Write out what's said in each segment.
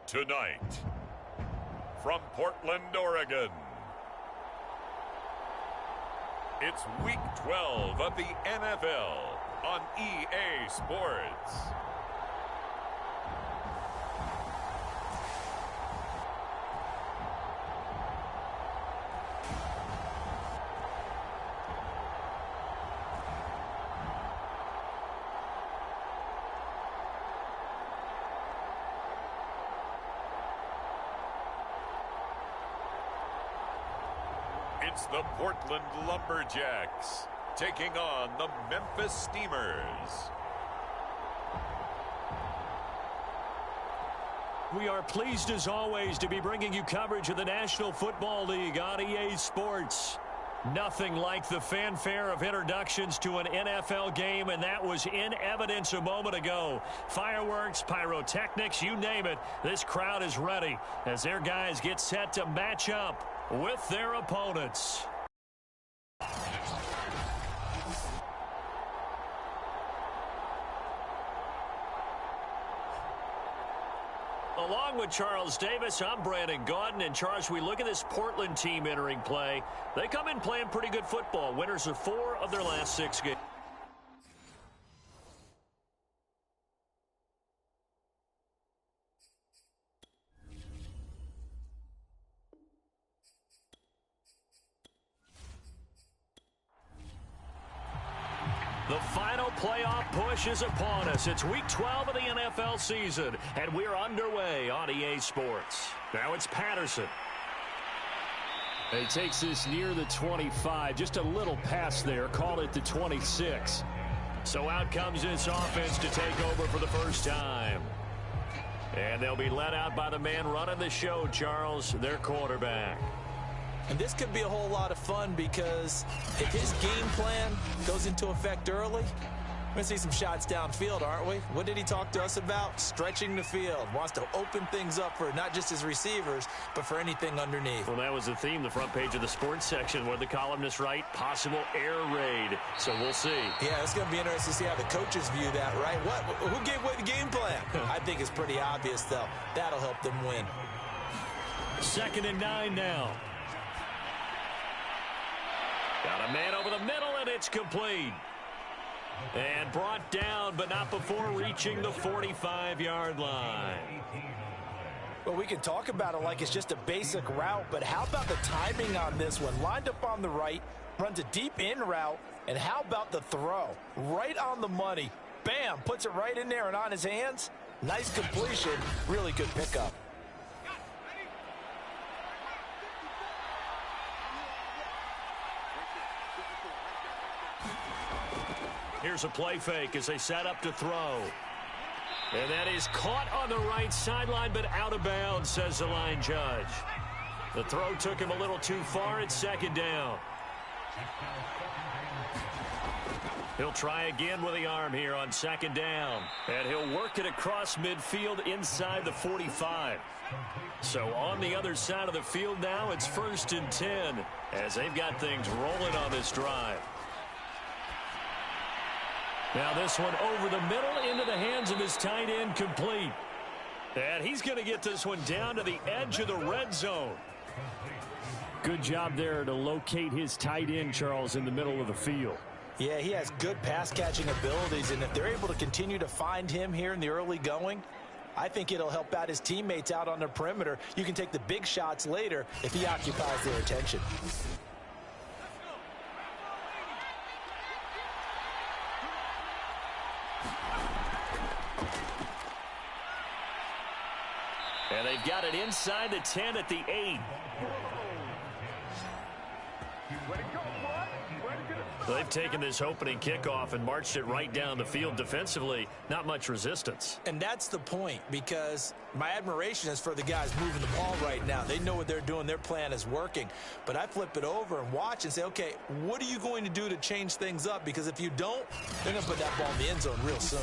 Tonight, from Portland, Oregon, it's Week 12 of the NFL on EA Sports. It's the Portland Lumberjacks taking on the Memphis Steamers. We are pleased as always to be bringing you coverage of the National Football League on EA Sports. Nothing like the fanfare of introductions to an NFL game, and that was in evidence a moment ago. Fireworks, pyrotechnics, you name it, this crowd is ready as their guys get set to match up with their opponents. Along with Charles Davis, I'm Brandon Gaudin. And Charles, we look at this Portland team entering play. They come in playing pretty good football. Winners of 4 of their last 6 games. The final playoff push is upon us. It's Week 12 of the NFL season, and we're underway on EA Sports. Now it's Patterson. He takes this near the 25, just a little pass there, call it the 26. So out comes this offense to take over for the first time. And they'll be led out by the man running the show, Charles, their quarterback. And this could be a whole lot of fun because if his game plan goes into effect early, we're going to see some shots downfield, aren't we? What did he talk to us about? Stretching the field. Wants to open things up for not just his receivers, but for anything underneath. Well, that was the theme, the front page of the sports section, where the columnists write possible air raid. So we'll see. Yeah, it's going to be interesting to see how the coaches view that, right? Who gave away the game plan? I think it's pretty obvious, though. That'll help them win. 2nd and 9 now. Got a man over the middle, and it's complete. And brought down, but not before reaching the 45-yard line. Well, we can talk about it like it's just a basic route, but how about the timing on this one? Lined up on the right, runs a deep in route, and how about the throw? Right on the money. Bam, puts it right in there and on his hands. Nice completion, really good pickup. Here's a play fake as they set up to throw. And that is caught on the right sideline, but out of bounds, says the line judge. The throw took him a little too far. It's 2nd down. He'll try again with the arm here on 2nd down. And he'll work it across midfield inside the 45. So on the other side of the field now, it's 1st and 10 as they've got things rolling on this drive. Now this one over the middle into the hands of his tight end, complete. And he's going to get this one down to the edge of the red zone. Good job there to locate his tight end, Charles, in the middle of the field. Yeah, he has good pass-catching abilities, and if they're able to continue to find him here in the early going, I think it'll help out his teammates out on the perimeter. You can take the big shots later if he occupies their attention. And they've got it inside the 10 at the 8. They've taken this opening kickoff and marched it right down the field defensively. Not much resistance. And that's the point, because my admiration is for the guys moving the ball right now. They know what they're doing. Their plan is working. But I flip it over and watch and say, okay, what are you going to do to change things up? Because if you don't, they're going to put that ball in the end zone real soon.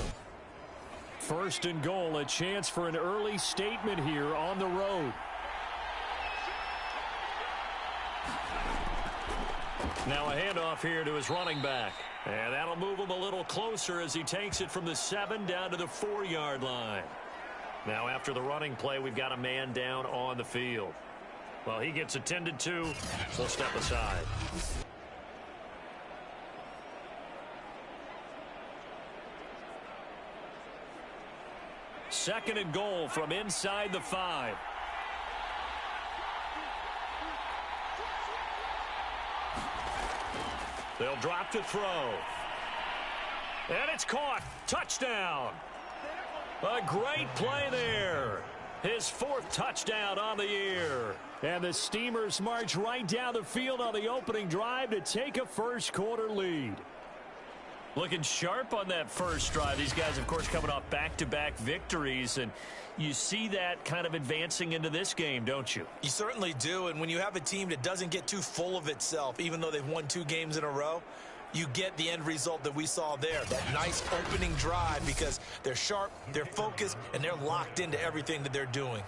1st and goal, a chance for an early statement here on the road. Now a handoff here to his running back. And that'll move him a little closer as he takes it from the 7 down to the 4-yard line. Now after the running play, we've got a man down on the field. Well, he gets attended to, so step aside. Second and goal from inside the 5. They'll drop to throw. And it's caught. Touchdown. A great play there. His 4th touchdown on the year. And the Steamers march right down the field on the opening drive to take a first-quarter lead. Looking sharp on that first drive. These guys, of course, coming off back-to-back victories, and you see that kind of advancing into this game, don't you? You certainly do, and when you have a team that doesn't get too full of itself, even though they've won 2 games in a row, you get the end result that we saw there, that nice opening drive, because they're sharp, they're focused, and they're locked into everything that they're doing.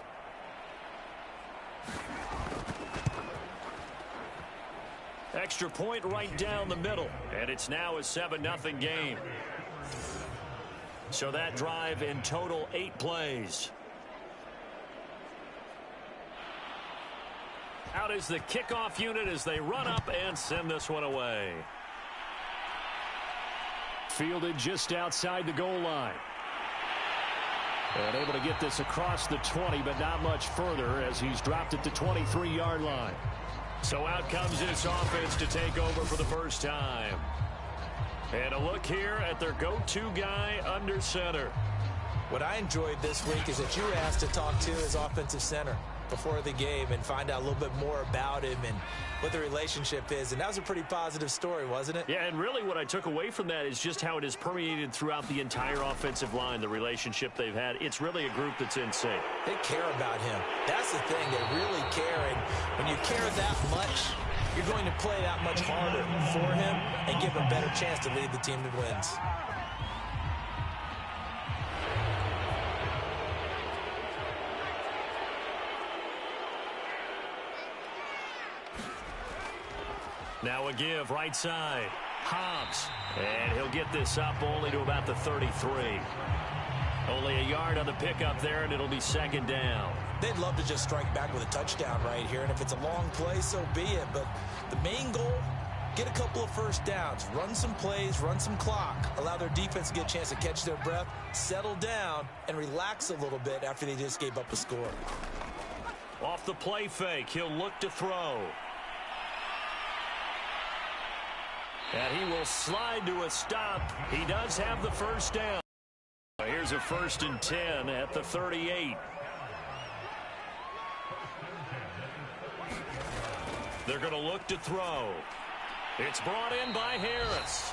Extra point right down the middle, and it's now a 7-0 game. So that drive in total 8 plays. Out is the kickoff unit as they run up and send this one away. Fielded just outside the goal line. And able to get this across the 20, but not much further as he's dropped it to 23-yard line. So out comes this offense to take over for the first time. And a look here at their go-to guy under center. What I enjoyed this week is that you were asked to talk to his offensive center before the game and find out a little bit more about him and what the relationship is. And that was a pretty positive story, wasn't it? Yeah, and really what I took away from that is just how it has permeated throughout the entire offensive line, the relationship they've had. It's really a group that's in sync. They care about him. That's the thing. They really care. And when you care that much, you're going to play that much harder for him and give him a better chance to lead the team that wins. Now a give right side. Hobbs. And he'll get this up only to about the 33. Only a yard on the pickup there, and it'll be second down. They'd love to just strike back with a touchdown right here, and if it's a long play, so be it. But the main goal, get a couple of first downs, run some plays, run some clock, allow their defense to get a chance to catch their breath, settle down, and relax a little bit after they just gave up a score. Off the play fake, he'll look to throw. And he will slide to a stop. He does have the first down. Here's a 1st and 10 at the 38. They're going to look to throw. It's brought in by Harris.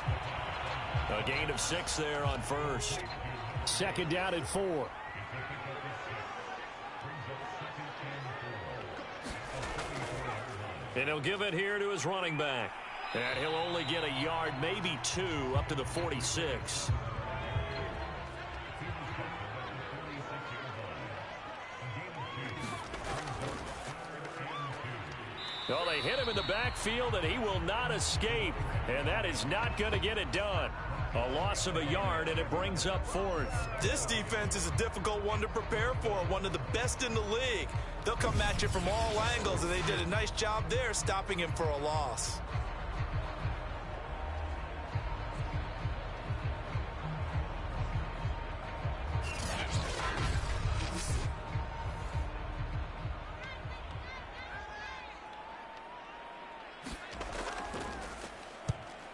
A gain of 6 there on first. Second down at 4. And he'll give it here to his running back. And he'll only get a yard, maybe 2, up to the 46. Well, they hit him in the backfield, and he will not escape. And that is not going to get it done. A loss of a yard, and it brings up 4th. This defense is a difficult one to prepare for, one of the best in the league. They'll come at you from all angles, and they did a nice job there stopping him for a loss.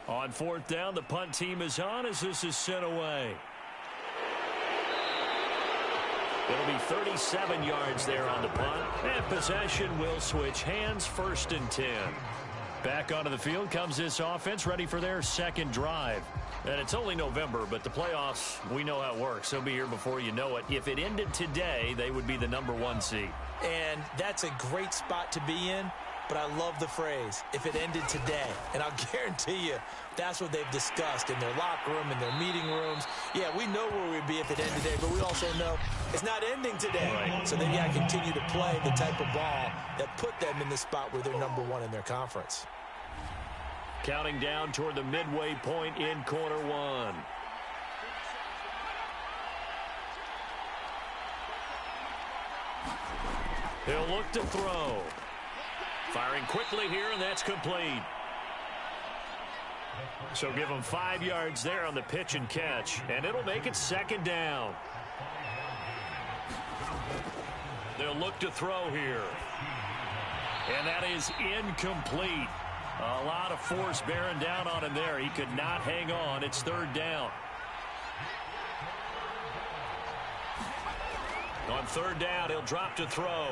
On 4th down, the punt team is on as this is sent away. It'll be 37 yards there on the punt. And possession will switch hands, 1st and 10. Back onto the field comes this offense, ready for their second drive. And it's only November, but the playoffs, we know how it works. They'll be here before you know it. If it ended today, they would be the #1 seed. And that's a great spot to be in. But I love the phrase, if it ended today. And I'll guarantee you, that's what they've discussed in their locker room, in their meeting rooms. Yeah, we know where we'd be if it ended today, but we also know it's not ending today. Right. So they've got to continue to play the type of ball that put them in the spot where they're #1 in their conference. Counting down toward the midway point in quarter 1. He'll look to throw. Firing quickly here, and that's complete. So give him 5 yards there on the pitch and catch, and it'll make it 2nd down. They'll look to throw here. And that is incomplete. A lot of force bearing down on him there. He could not hang on. It's 3rd down. On 3rd down, he'll drop to throw.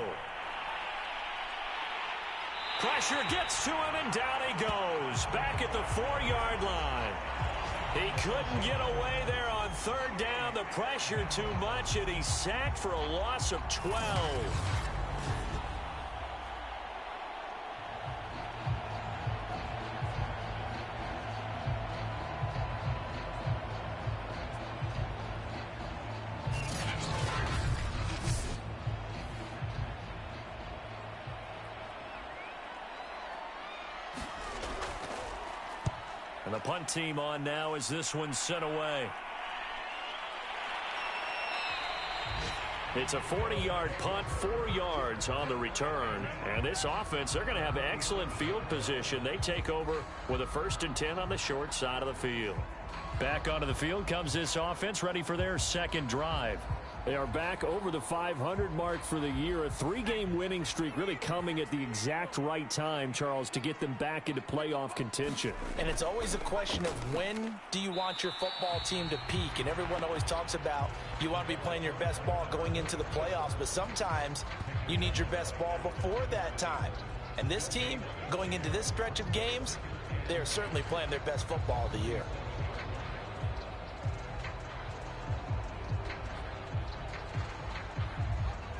Pressure gets to him, and down he goes. Back at the 4-yard line. He couldn't get away there on 3rd down. The pressure too much, and he's sacked for a loss of 12. And the punt team on now as this one's sent away. It's a 40-yard punt, 4 yards on the return. And this offense, they're going to have excellent field position. They take over with a 1st and 10 on the short side of the field. Back onto the field comes this offense, ready for their 2nd drive. They are back over the 500 mark for the year. A 3-game winning streak really coming at the exact right time, Charles, to get them back into playoff contention. And it's always a question of when do you want your football team to peak? And everyone always talks about you want to be playing your best ball going into the playoffs, but sometimes you need your best ball before that time. And this team, going into this stretch of games, they are certainly playing their best football of the year.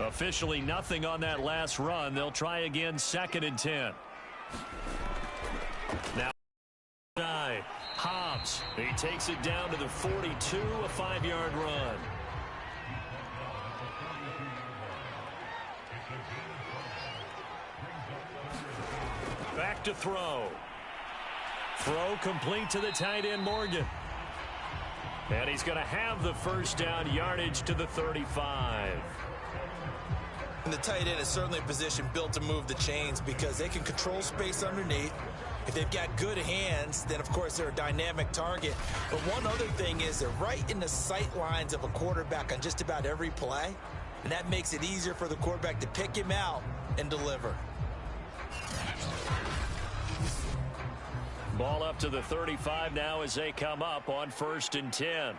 Officially nothing on that last run. They'll try again, 2nd and 10. Now, Hobbs. He takes it down to the 42, a 5-yard run. Back to throw. Throw complete to the tight end, Morgan. And he's going to have the 1st down, yardage to the 35. And the tight end is certainly a position built to move the chains because they can control space underneath. If they've got good hands, then, of course, they're a dynamic target. But one other thing is they're right in the sight lines of a quarterback on just about every play, and that makes it easier for the quarterback to pick him out and deliver. Ball up to the 35 now as they come up on 1st and 10.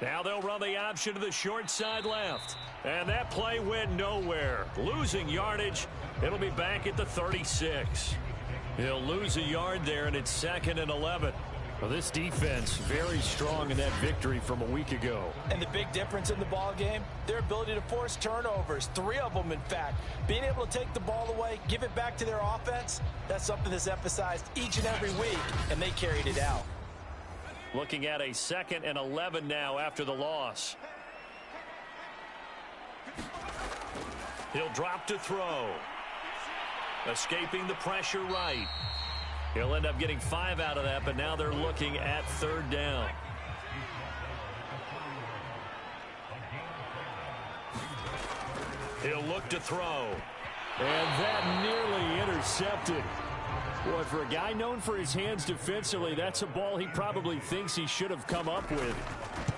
Now they'll run the option to the short side left. And that play went nowhere. Losing yardage. It'll be back at the 36. He'll lose a yard there, and it's 2nd and 11. Well, this defense very strong in that victory from a week ago. And the big difference in the ball game, their ability to force turnovers, 3 of them, in fact. Being able to take the ball away, give it back to their offense, that's something that's emphasized each and every week, and they carried it out. Looking at a 2nd and 11 now after the loss. He'll drop to throw. Escaping the pressure right. He'll end up getting 5 out of that, but now they're looking at 3rd down. He'll look to throw. And that nearly intercepted. Boy, for a guy known for his hands defensively, that's a ball he probably thinks he should have come up with.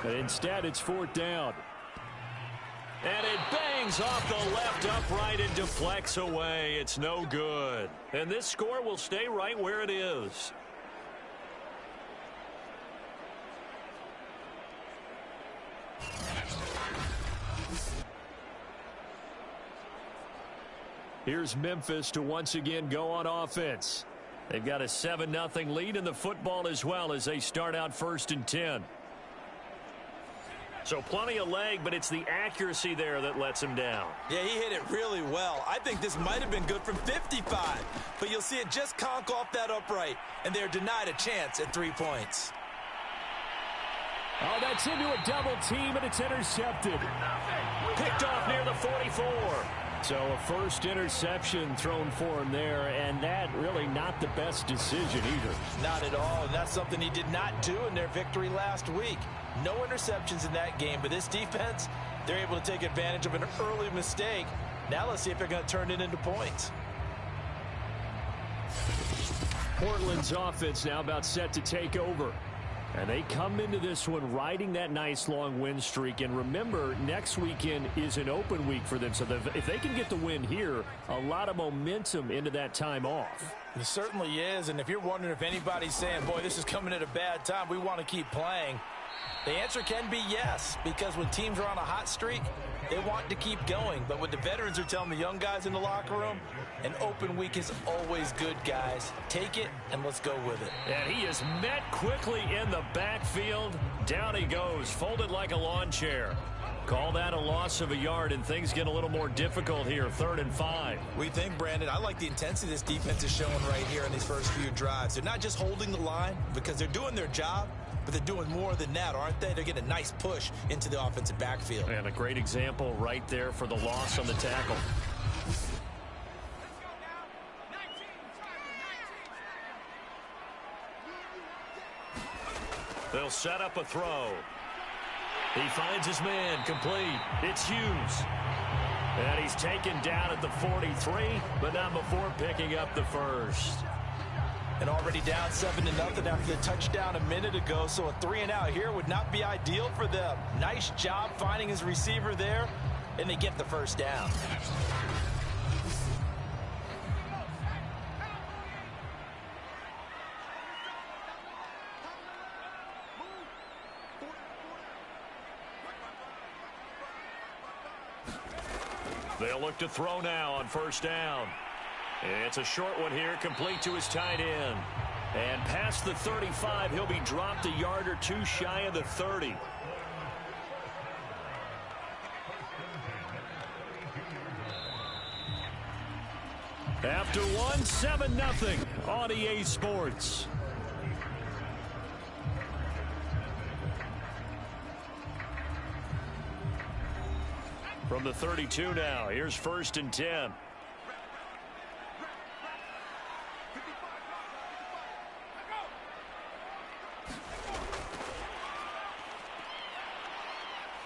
But instead, it's 4th down. And it bangs off the left upright and deflects away. It's no good. And this score will stay right where it is. Here's Memphis to once again go on offense. They've got a 7-0 lead in the football as well as they start out 1st and 10. So plenty of leg, but it's the accuracy there that lets him down. Yeah, he hit it really well. I think this might have been good from 55. But you'll see it just conk off that upright, and they're denied a chance at 3 points. Oh, that's into a double team, and it's intercepted. Picked off near the 44. So a first interception thrown for him there, and that really not the best decision either. Not at all, and that's something he did not do in their victory last week. No interceptions in that game, but this defense, they're able to take advantage of an early mistake. Now let's see if they're going to turn it into points. Portland's offense now about set to take over. And they come into this one riding that nice long win streak. And remember, next weekend is an open week for them. So if they can get the win here, a lot of momentum into that time off. It certainly is. And if you're wondering if anybody's saying, boy, this is coming at a bad time, we want to keep playing, the answer can be yes. Because when teams are on a hot streak, they want to keep going. But what the veterans are telling the young guys in the locker room, an open week is always good, guys. Take it, and let's go with it. And he is met quickly in the backfield. Down he goes, folded like a lawn chair. Call that a loss of a yard, and things get a little more difficult here, 3rd and 5. We think, Brandon, I like the intensity this defense is showing right here in these first few drives. They're not just holding the line because they're doing their job, but they're doing more than that, aren't they? They're getting a nice push into the offensive backfield. And a great example right there for the loss on the tackle. They'll set up a throw. He finds his man, complete. It's Hughes. And he's taken down at the 43, but not before picking up the first. And already down 7-0 after the touchdown a minute ago, so a 3-and-out here would not be ideal for them. Nice job finding his receiver there, and they get the first down. They'll look to throw now on first down. It's a short one here, complete to his tight end. And past the 35, he'll be dropped a yard or two shy of the 30. After one, 7-0 on EA Sports. From the 32 now, here's 1st and 10.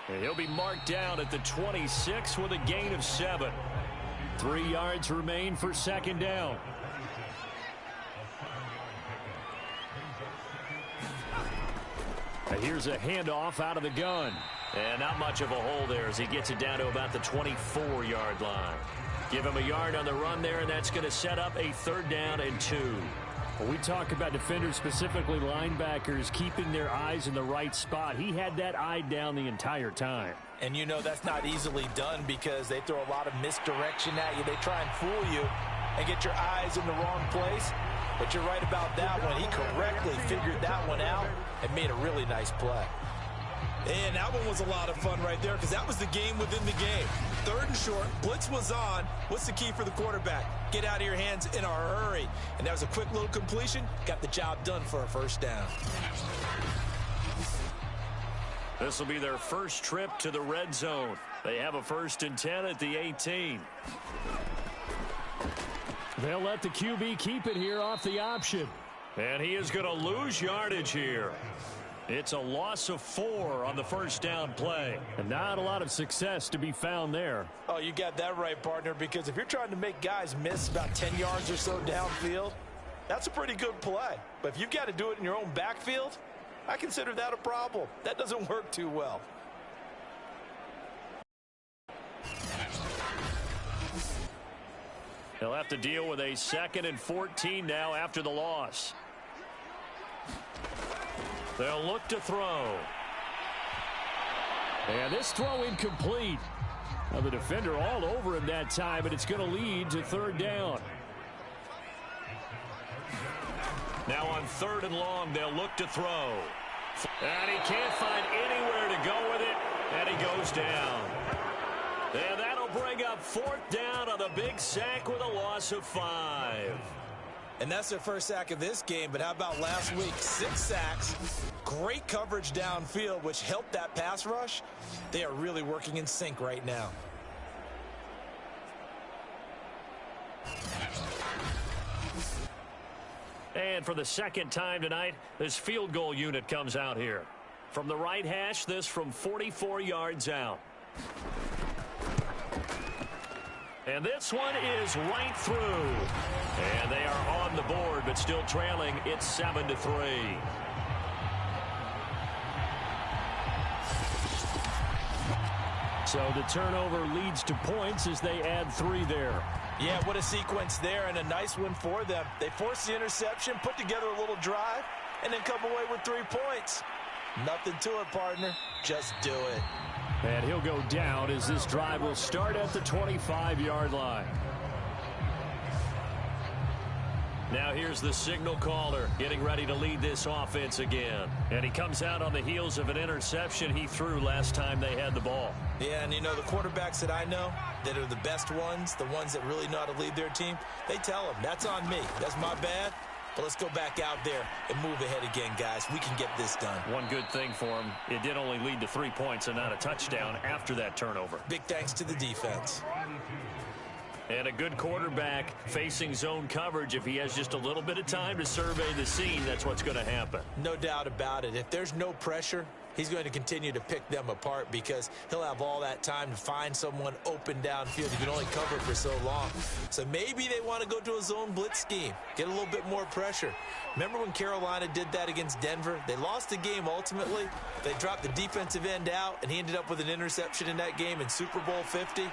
And he'll be marked down at the 26 with a gain of 7. 3 yards remain for 2nd down. And here's a handoff out of the gun. And not much of a hole there as he gets it down to about the 24-yard line. Give him a yard on the run there, and that's going to set up a 3rd down and 2. When we talk about defenders, specifically linebackers, keeping their eyes in the right spot, he had that eye down the entire time. And you know that's not easily done because they throw a lot of misdirection at you. They try and fool you and get your eyes in the wrong place. But you're right about that one. He correctly figured that one out and made a really nice play. And that one was a lot of fun right there because that was the game within the game. 3rd and short, blitz was on. What's the key for the quarterback? Get out of your hands in a hurry. And that was a quick little completion. Got the job done for a 1st down. This will be their first trip to the red zone. They have a 1st and 10 at the 18. They'll let the QB keep it here off the option. And he is going to lose yardage here. It's a loss of 4 on the 1st down play. And not a lot of success to be found there. Oh, you got that right, partner, because if you're trying to make guys miss about 10 yards or so downfield, that's a pretty good play. But if you've got to do it in your own backfield, I consider that a problem. That doesn't work too well. They'll have to deal with a 2nd and 14 now after the loss. They'll look to throw. And this throw incomplete. Now the defender all over him that time, but it's going to lead to 3rd down. Now on 3rd and long, they'll look to throw. And he can't find anywhere to go with it, and he goes down. And that'll bring up 4th down on the big sack with a loss of 5. And that's their first sack of this game, but how about last week? 6 sacks, great coverage downfield, which helped that pass rush. They are really working in sync right now. And for the second time tonight, this field goal unit comes out here. From the right hash, this from 44 yards out. And this one is right through. And they are on the board, but still trailing. It's 7-3. So the turnover leads to points as they add 3 there. Yeah, what a sequence there, and a nice one for them. They forced the interception, put together a little drive, and then come away with 3 points. Nothing to it, partner. Just do it. And he'll go down as this drive will start at the 25-yard line. Now here's the signal caller getting ready to lead this offense again. And he comes out on the heels of an interception he threw last time they had the ball. Yeah, and you know, the quarterbacks that I know that are the best ones, the ones that really know how to lead their team, they tell them, that's on me. That's my bad. But let's go back out there and move ahead again, guys. We can get this done. One good thing for him, it did only lead to 3 points and not a touchdown after that turnover. Big thanks to the defense. And a good quarterback facing zone coverage. If he has just a little bit of time to survey the scene, that's what's going to happen. No doubt about it. If there's no pressure, he's going to continue to pick them apart because he'll have all that time to find someone open downfield. He can only cover for so long. So maybe they want to go to a zone blitz scheme, get a little bit more pressure. Remember when Carolina did that against Denver? They lost the game ultimately. They dropped the defensive end out, and he ended up with an interception in that game in Super Bowl 50.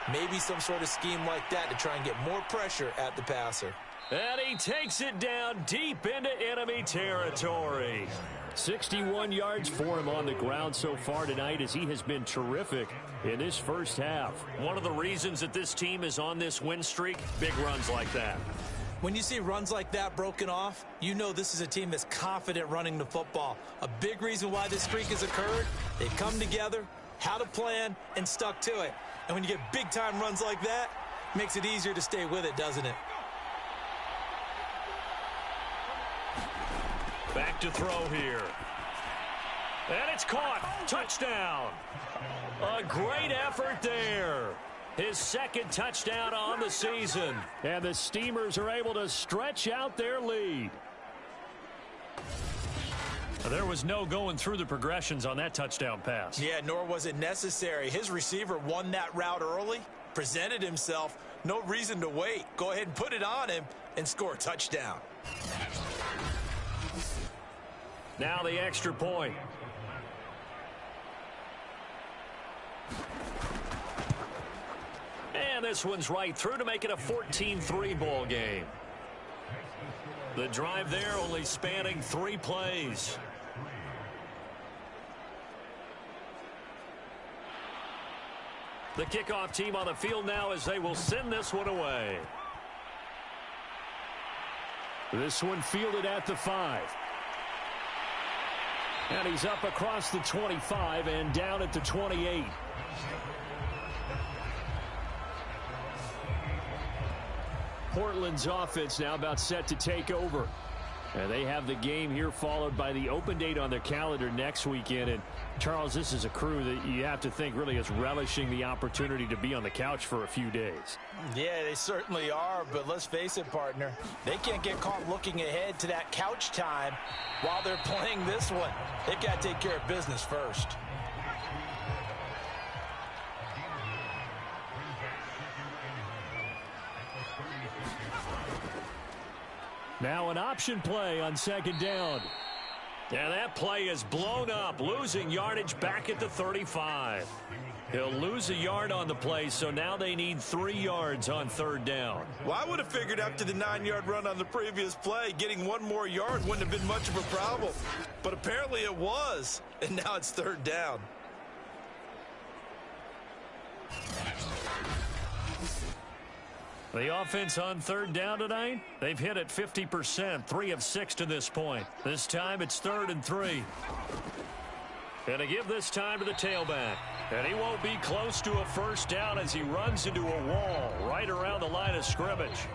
Maybe some sort of scheme like that to try and get more pressure at the passer. And he takes it down deep into enemy territory. 61 yards for him on the ground so far tonight as he has been terrific in this first half. One of the reasons that this team is on this win streak, big runs like that. When you see runs like that broken off, you know this is a team that's confident running the football. A big reason why this streak has occurred, they've come together, had a plan, and stuck to it. And when you get big-time runs like that, it makes it easier to stay with it, doesn't it? Back to throw here. And it's caught. Touchdown. A great effort there. His second touchdown on the season. And the Steamers are able to stretch out their lead. There was no going through the progressions on that touchdown pass. Yeah, nor was it necessary. His receiver won that route early, presented himself. No reason to wait. Go ahead and put it on him and score a touchdown. Now the extra point. And this one's right through to make it a 14-3 ball game. The drive there only spanning 3 plays. The kickoff team on the field now as they will send this one away. This one fielded at the 5. And he's up across the 25 and down at the 28. Portland's offense now about set to take over. And they have the game here followed by the open date on their calendar next weekend. And, Charles, this is a crew that you have to think really is relishing the opportunity to be on the couch for a few days. Yeah, they certainly are, but let's face it, partner. They can't get caught looking ahead to that couch time while they're playing this one. They've got to take care of business first. Now an option play on second down. And that play is blown up, losing yardage back at the 35. He'll lose a yard on the play, so now they need 3 yards on third down. Well, I would have figured after the 9-yard run on the previous play, getting 1 more yard wouldn't have been much of a problem. But apparently it was, and now it's third down. The offense on third down tonight, they've hit it 50%, 3 of 6 to this point. This time it's 3rd and 3. And to give this time to the tailback. And he won't be close to a first down as he runs into a wall right around the line of scrimmage.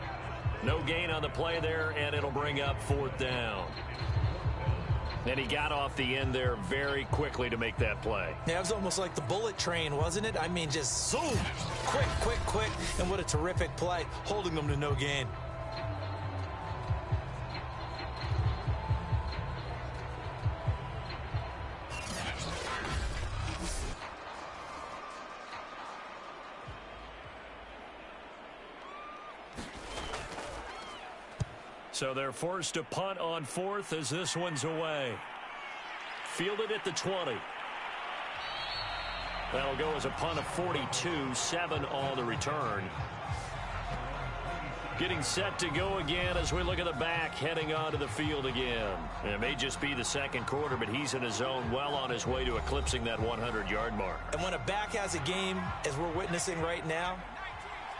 No gain on the play there, and it'll bring up 4th down. And he got off the end there very quickly to make that play. Yeah, it was almost like the bullet train, wasn't it? I mean, just zoom, quick, quick, quick, and what a terrific play, holding them to no gain. So they're forced to punt on fourth as this one's away. Fielded at the 20. That'll go as a punt of 42, 7 on the return. Getting set to go again as we look at the back heading onto the field again. It may just be the second quarter, but he's in his zone, well on his way to eclipsing that 100-yard mark. And when a back has a game, as we're witnessing right now,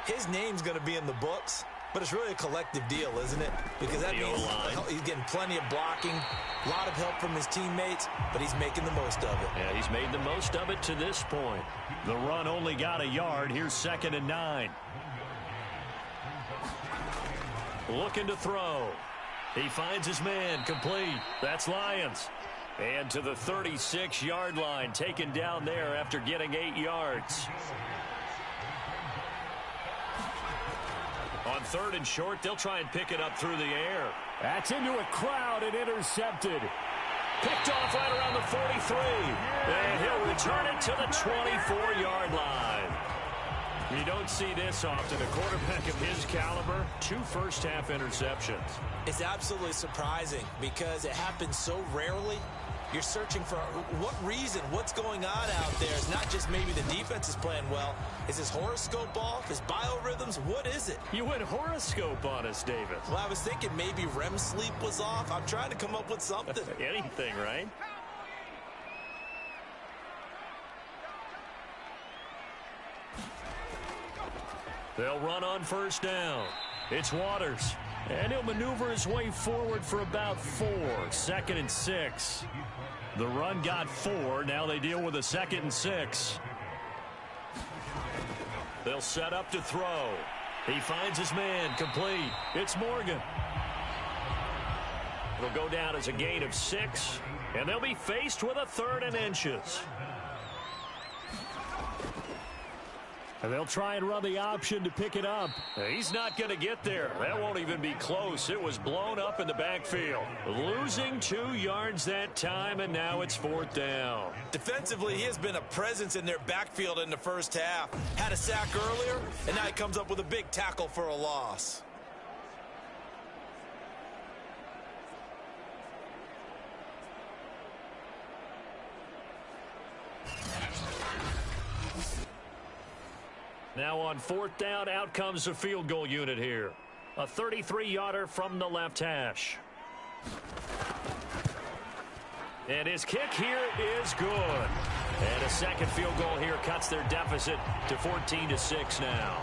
his name's going to be in the books, but it's really a collective deal, isn't it? Because that means he's getting plenty of blocking, a lot of help from his teammates, but he's making the most of it. Yeah, he's made the most of it to this point. The run only got a yard. Here's 2nd and 9. Looking to throw. He finds his man, complete. That's Lyons. And to the 36-yard line, taken down there after getting 8 yards. On 3rd and short, they'll try and pick it up through the air. That's into a crowd and intercepted. Picked off right around the 43. And he'll return it to the 24-yard line. You don't see this often. A quarterback of his caliber, 2 first-half interceptions. It's absolutely surprising because it happens so rarely. You're searching for what reason, what's going on out there. It's not just maybe the defense is playing well. Is his horoscope off? His biorhythms? What is it? You went horoscope on us, David. Well, I was thinking maybe REM sleep was off. I'm trying to come up with something. Anything, right? They'll run on 1st down. It's Waters. And he'll maneuver his way forward for about 4. 2nd and 6. The run got 4. Now they deal with a 2nd and 6. They'll set up to throw. He finds his man, complete. It's Morgan. It'll go down as a gain of 6. And they'll be faced with a 3rd and inches. And they'll try and run the option to pick it up. He's not going to get there. That won't even be close. It was blown up in the backfield. Losing 2 yards that time, and now it's 4th down. Defensively, he has been a presence in their backfield in the first half. Had a sack earlier, and now he comes up with a big tackle for a loss. Now on 4th down, out comes the field goal unit here. A 33-yarder from the left hash. And his kick here is good. And a second field goal here cuts their deficit to 14-6 now.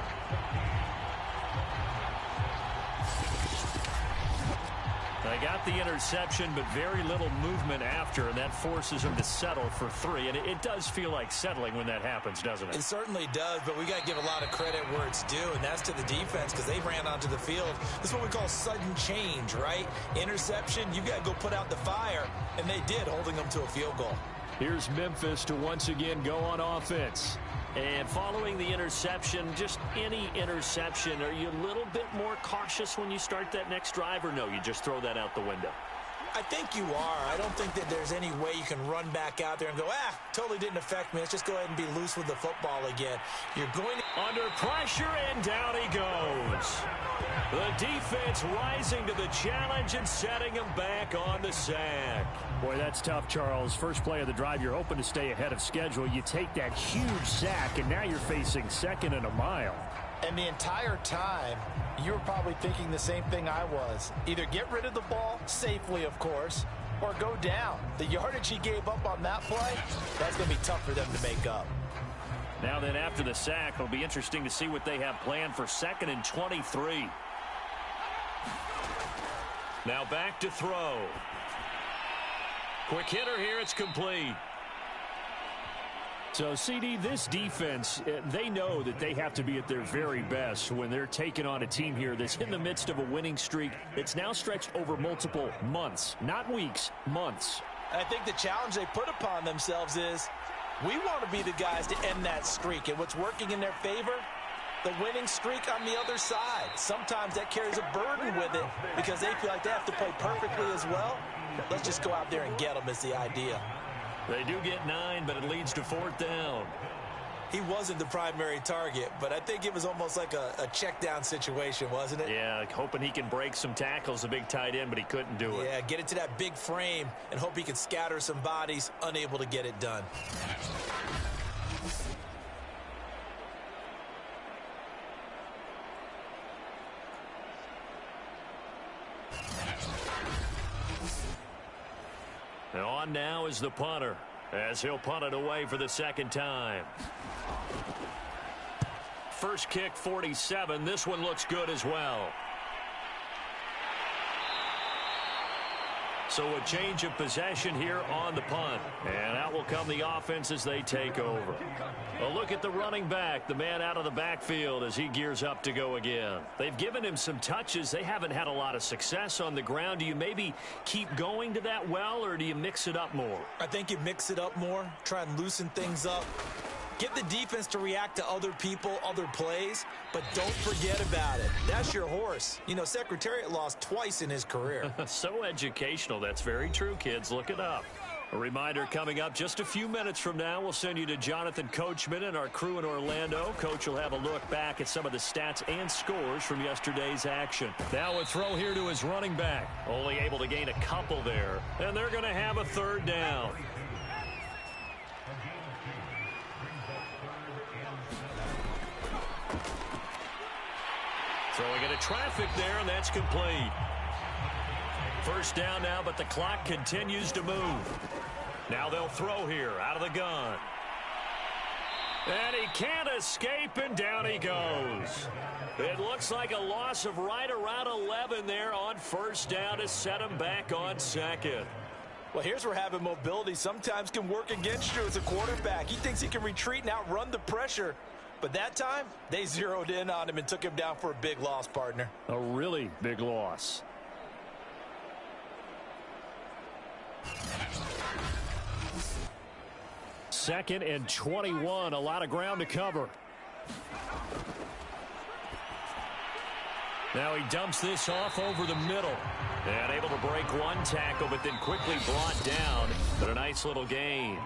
They got the interception, but very little movement after, and that forces them to settle for 3. And it does feel like settling when that happens, doesn't it? It certainly does, but we got to give a lot of credit where it's due, and that's to the defense because they ran onto the field. This is what we call sudden change, right? Interception, you got to go put out the fire, and they did, holding them to a field goal. Here's Memphis to once again go on offense. And following the interception, just any interception, are you a little bit more cautious when you start that next drive, or no, you just throw that out the window? I think you are. I don't think that there's any way you can run back out there and go, totally didn't affect me. Let's just go ahead and be loose with the football again. You're going to... Under pressure, and down he goes. The defense rising to the challenge and setting him back on the sack. Boy, that's tough, Charles. First play of the drive, you're hoping to stay ahead of schedule. You take that huge sack, and now you're facing 2nd and a mile. And the entire time, you were probably thinking the same thing I was. Either get rid of the ball, safely, of course, or go down. The yardage he gave up on that play, that's going to be tough for them to make up. Now then, after the sack, it'll be interesting to see what they have planned for 2nd and 23. Now back to throw. Quick hitter here, it's complete. So, CD, this defense, they know that they have to be at their very best when they're taking on a team here that's in the midst of a winning streak that's now stretched over multiple months, not weeks, months. I think the challenge they put upon themselves is we want to be the guys to end that streak. And what's working in their favor? The winning streak on the other side. Sometimes that carries a burden with it because they feel like they have to play perfectly as well. Let's just go out there and get them is the idea. They do get 9, but it leads to 4th down. he wasn't the primary target, but I think it was almost like a check down situation, wasn't it? Yeah, hoping he can break some tackles, a big tight end, but he couldn't do it. Yeah, get it to that big frame and hope he can scatter some bodies, unable to get it done. And on now is the punter, as he'll punt it away for the second time. First kick, 47. This one looks good as well. So a change of possession here on the punt. And out will come the offense as they take over. A look at the running back, the man out of the backfield as he gears up to go again. They've given him some touches. They haven't had a lot of success on the ground. Do you maybe keep going to that well, or do you mix it up more? I think you mix it up more, try and loosen things up. Get the defense to react to other people, other plays, but don't forget about it. That's your horse. You know, Secretariat lost twice in his career. So educational. That's very true, kids. Look it up. A reminder coming up just a few minutes from now. We'll send you to Jonathan Coachman and our crew in Orlando. Coach will have a look back at some of the stats and scores from yesterday's action. Now a throw here to his running back. Only able to gain a couple there. And they're going to have a third down. Throwing into traffic there, and that's complete. First down now, but the clock continues to move. Now they'll throw here out of the gun. And he can't escape, and down he goes. It looks like a loss of right around 11 there on first down to set him back on second. Well, here's where having mobility sometimes can work against you as a quarterback. He thinks he can retreat and outrun the pressure. But that time, they zeroed in on him and took him down for a big loss, partner. A really big loss. Second and 21, a lot of ground to cover. Now he dumps this off over the middle. And able to break one tackle, but then quickly brought down. But a nice little gain.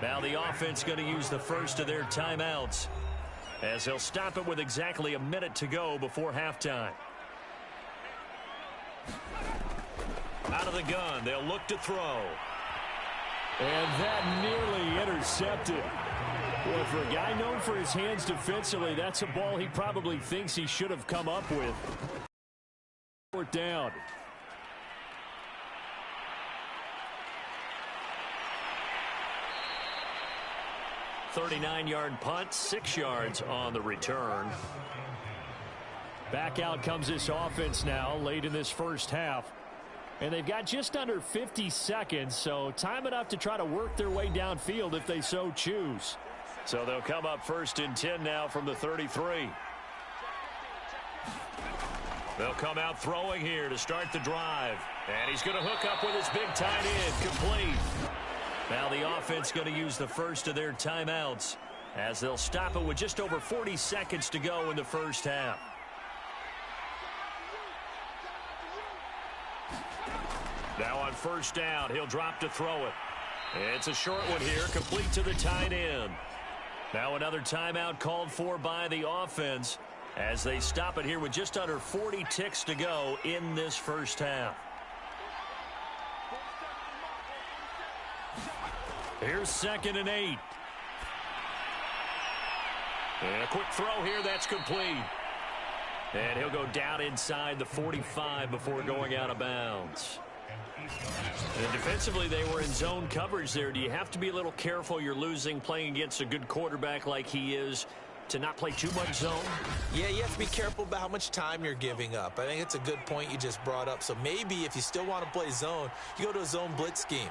Now the offense going to use the first of their timeouts, as they'll stop it with exactly a minute to go before halftime. Out of the gun, they'll look to throw. And that nearly intercepted. Well, for a guy known for his hands defensively, that's a ball he probably thinks he should have come up with. Fourth down. .39-yard punt, 6 yards on the return. Back out comes this offense now late in this first half. And they've got just under 50 seconds, so time enough to try to work their way downfield if they so choose. So they'll come up first and 10 now from the 33. They'll come out throwing here to start the drive. And he's going to hook up with his big tight end, complete. Now the offense going to use the first of their timeouts, as they'll stop it with just over 40 seconds to go in the first half. Now on first down, he'll drop to throw it. It's a short one here, complete to the tight end. Now another timeout called for by the offense, as they stop it here with just under 40 ticks to go in this first half. Here's 2nd and 8. And a quick throw here, that's complete. And he'll go down inside the 45 before going out of bounds. And defensively, they were in zone coverage there. Do you have to be a little careful? You're losing, playing against a good quarterback like he is, to not play too much zone? Yeah, you have to be careful about how much time you're giving up. I think it's a good point you just brought up. So maybe if you still want to play zone, you go to a zone blitz scheme.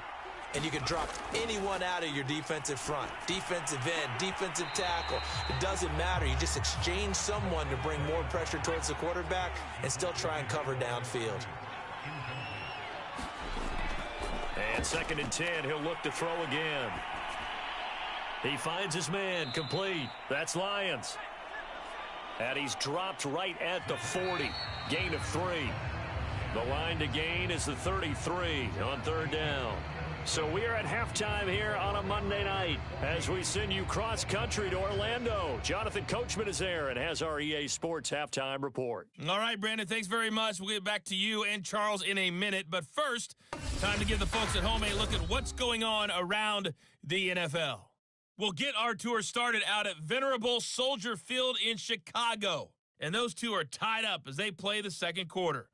And you can drop anyone out of your defensive front, defensive end, defensive tackle. It doesn't matter. You just exchange someone to bring more pressure towards the quarterback and still try and cover downfield. And 2nd and 10, he'll look to throw again. He finds his man, complete. That's Lions. And he's dropped right at the 40. Gain of 3. The line to gain is the 33 on third down. So we are at halftime here on a Monday night as we send you cross-country to Orlando. Jonathan Coachman is there and has our EA Sports halftime report. All right, Brandon, thanks very much. We'll get back to you and Charles in a minute. But first, time to give the folks at home a look at what's going on around the NFL. We'll get our tour started out at Venerable Soldier Field in Chicago. And those two are tied up as they play the second quarter.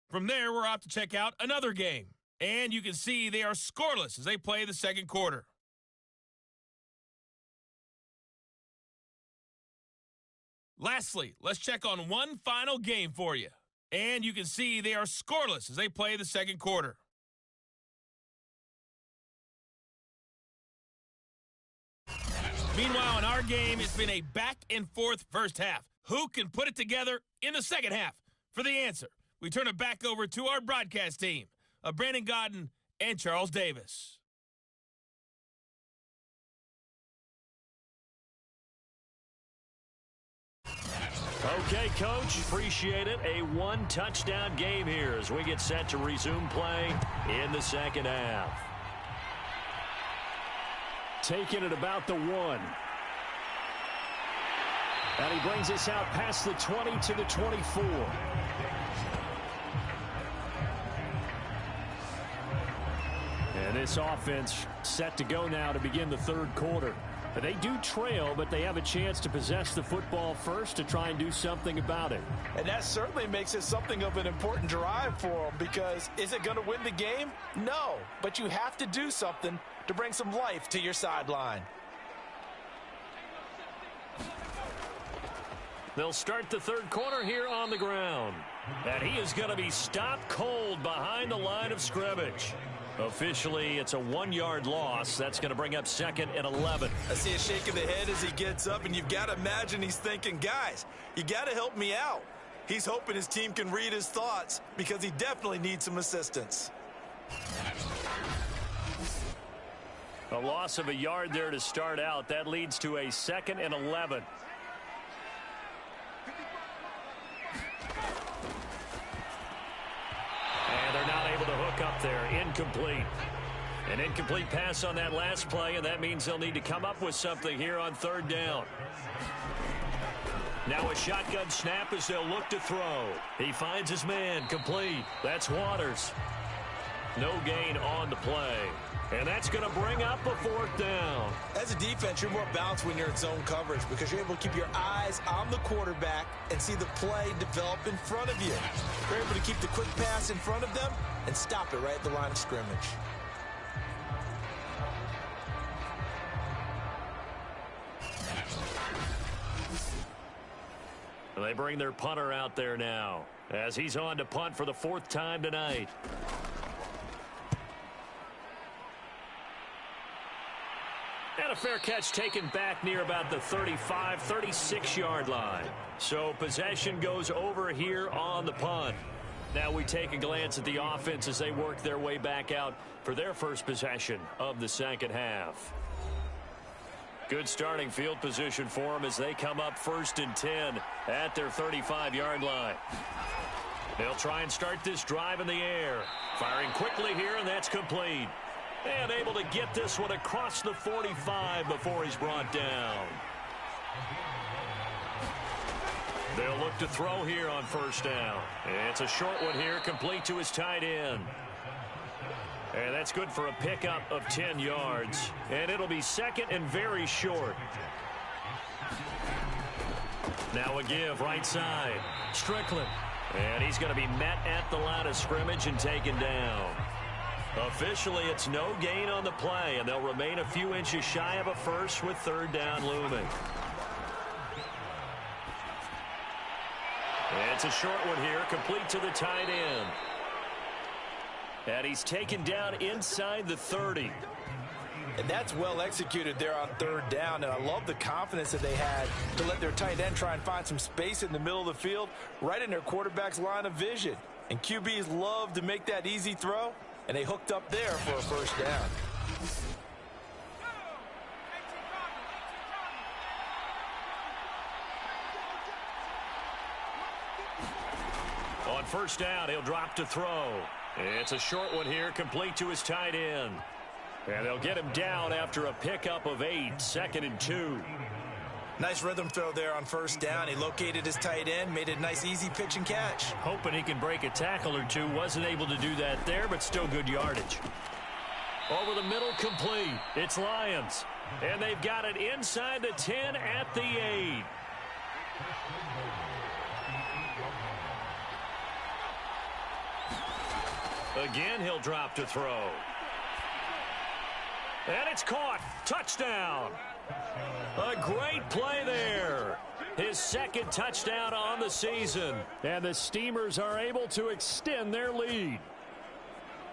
From there, we're off to check out another game. And you can see they are scoreless as they play the second quarter. Lastly, let's check on one final game for you. And you can see they are scoreless as they play the second quarter. Meanwhile, in our game, it's been a back-and-forth first half. Who can put it together in the second half? For the answer, we turn it back over to our broadcast team of Brandon Godden and Charles Davis. Okay, Coach, appreciate it. A one-touchdown game here as we get set to resume play in the second half. Taking it about the 1. And he brings us out past the 20 to the 24. And this offense set to go now to begin the third quarter. But they do trail, but they have a chance to possess the football first to try and do something about it. And that certainly makes it something of an important drive for them, because is it going to win the game? No, but you have to do something to bring some life to your sideline. They'll start the third quarter here on the ground. And he is going to be stopped cold behind the line of scrimmage. Officially, it's a 1-yard loss. That's going to bring up second and 11. I see a shake of the head as he gets up, and you've got to imagine he's thinking, guys, you got to help me out. He's hoping his team can read his thoughts because he definitely needs some assistance. A loss of a yard there to start out. That leads to a second and 11. And they're not able to hook up there. Incomplete. An incomplete pass on that last play, and that means they'll need to come up with something here on third down. Now a shotgun snap as they'll look to throw. He finds his man. Complete. That's Waters. No gain on the play. And that's going to bring up a fourth down. As a defense, you're more balanced when you're in zone coverage because you're able to keep your eyes on the quarterback and see the play develop in front of you. You're able to keep the quick pass in front of them and stop it right at the line of scrimmage. And they bring their punter out there now as he's on to punt for the fourth time tonight. And a fair catch taken back near about the 35, 36-yard line. So possession goes over here on the punt. Now we take a glance at the offense as they work their way back out for their first possession of the second half. Good starting field position for them as they come up 1st and 10 at their 35-yard line. They'll try and start this drive in the air. Firing quickly here, and that's complete. And able to get this one across the 45 before he's brought down. They'll look to throw here on first down. It's a short one here, complete to his tight end. And that's good for a pickup of 10 yards. And it'll be second and very short. Now a give right side. Strickland. And he's going to be met at the line of scrimmage and taken down. Officially, it's no gain on the play, and they'll remain a few inches shy of a first with third down looming. It's a short one here, complete to the tight end. And he's taken down inside the 30. And that's well executed there on third down, and I love the confidence that they had to let their tight end try and find some space in the middle of the field, right in their quarterback's line of vision. And QBs love to make that easy throw, and they hooked up there for a first down. On first down, he'll drop to throw. It's a short one here, complete to his tight end. And they'll get him down after a pickup of 8, 2nd and 2. Nice rhythm throw there on first down. He located his tight end, made it a nice easy pitch and catch. Hoping he can break a tackle or two. Wasn't able to do that there, but still good yardage. Over the middle, complete. It's Lions. And they've got it inside the 10 at the 8. Again, he'll drop to throw. And it's caught. Touchdown. A great play there. His 2nd touchdown on the season. And the Steamers are able to extend their lead.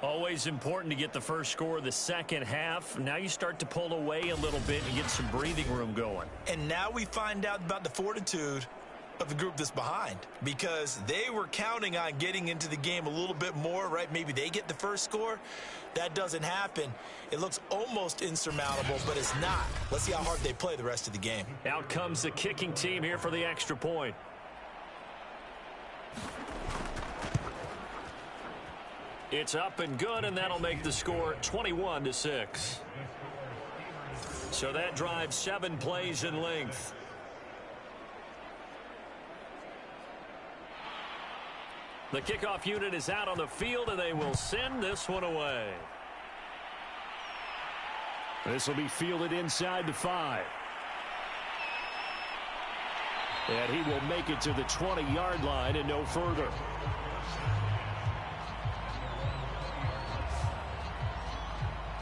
Always important to get the first score of the second half. Now you start to pull away a little bit and get some breathing room going. And now we find out about the fortitude of the group that's behind, because they were counting on getting into the game a little bit more, right? Maybe they get the first score. That doesn't happen. It looks almost insurmountable, but it's not. Let's see how hard they play the rest of the game. Out comes the kicking team here for the extra point. It's up and good, and that'll make the score 21-6. So that drives 7 plays in length. The kickoff unit is out on the field, and they will send this one away. This will be fielded inside the 5. And he will make it to the 20-yard line and no further.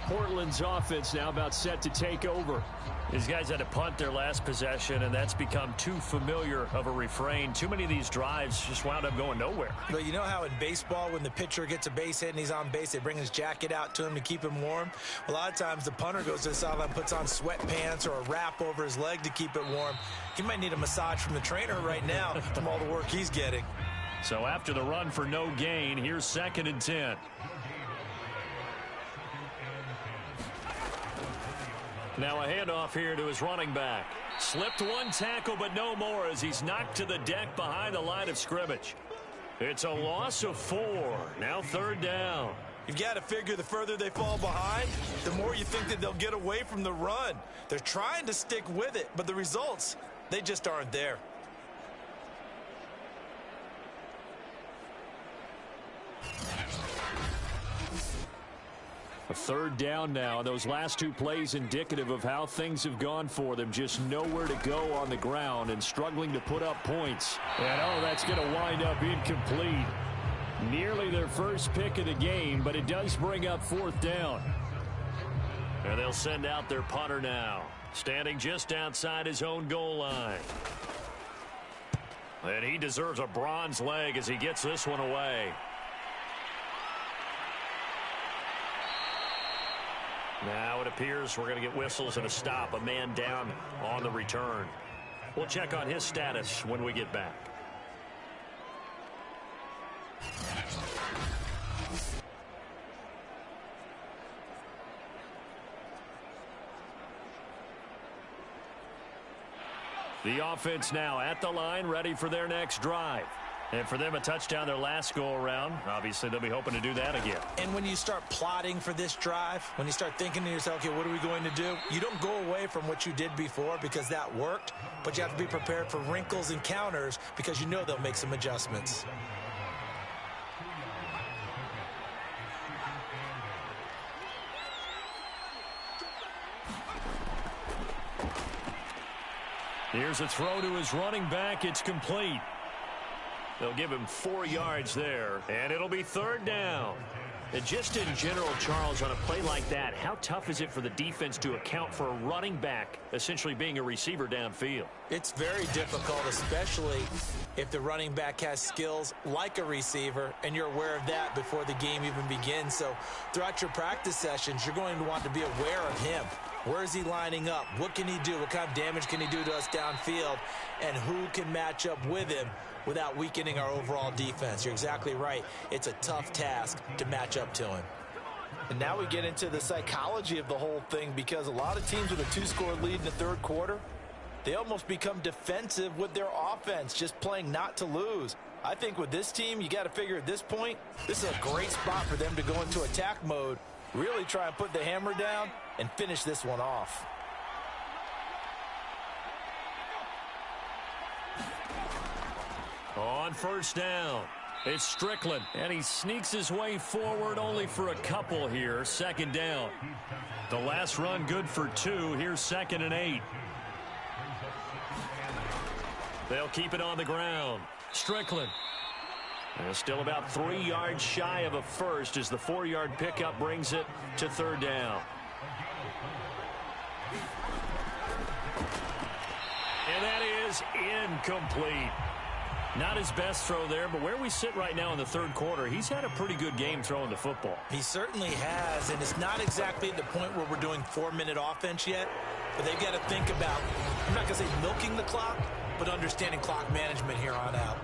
Portland's offense now about set to take over. These guys had to punt their last possession, and that's become too familiar of a refrain. Too many of these drives just wound up going nowhere. But you know how in baseball, when the pitcher gets a base hit and he's on base, they bring his jacket out to him to keep him warm? A lot of times the punter goes to the sideline, puts on sweatpants or a wrap over his leg to keep it warm. He might need a massage from the trainer right now from all the work he's getting. So after the run for no gain, here's 2nd and 10. Now a handoff here to his running back. Slipped one tackle, but no more as he's knocked to the deck behind the line of scrimmage. It's a loss of 4. Now 3rd down. You've got to figure the further they fall behind, the more you think that they'll get away from the run. They're trying to stick with it, but the results, they just aren't there. A 3rd down now. Those last 2 plays indicative of how things have gone for them. Just nowhere to go on the ground and struggling to put up points. And that's going to wind up incomplete. Nearly their first pick of the game, but it does bring up 4th down. And they'll send out their punter now, standing just outside his own goal line. And he deserves a bronze leg as he gets this one away. Now it appears we're going to get whistles and a stop. A man down on the return. We'll check on his status when we get back. The offense now at the line, ready for their next drive. And for them, a touchdown their last go-around. Obviously, they'll be hoping to do that again. And when you start plotting for this drive, when you start thinking to yourself, okay, what are we going to do? You don't go away from what you did before because that worked, but you have to be prepared for wrinkles and counters because you know they'll make some adjustments. Here's a throw to his running back. It's complete. They'll give him 4 yards there, and it'll be 3rd down. And just in general, Charles, on a play like that, how tough is it for the defense to account for a running back essentially being a receiver downfield? It's very difficult, especially if the running back has skills like a receiver, and you're aware of that before the game even begins. So throughout your practice sessions, you're going to want to be aware of him. Where is he lining up? What can he do? What kind of damage can he do to us downfield? And who can match up with him without weakening our overall defense? You're exactly right. It's a tough task to match up to him. And now we get into the psychology of the whole thing, because a lot of teams with a 2-score lead in the 3rd quarter, they almost become defensive with their offense, just playing not to lose. I think with this team, you got to figure at this point, this is a great spot for them to go into attack mode, really try and put the hammer down and finish this one off. On first down, it's Strickland, and he sneaks his way forward only for a couple here. Second down. The last run good for 2. Here's 2nd and 8. They'll keep it on the ground. Strickland. And still about 3 yards shy of a first as the 4-yard pickup brings it to 3rd down. And that is incomplete. Not his best throw there, but where we sit right now in the 3rd quarter, he's had a pretty good game throwing the football. He certainly has, and it's not exactly at the point where we're doing 4-minute offense yet, but they've got to think about, I'm not going to say milking the clock, but understanding clock management here on out.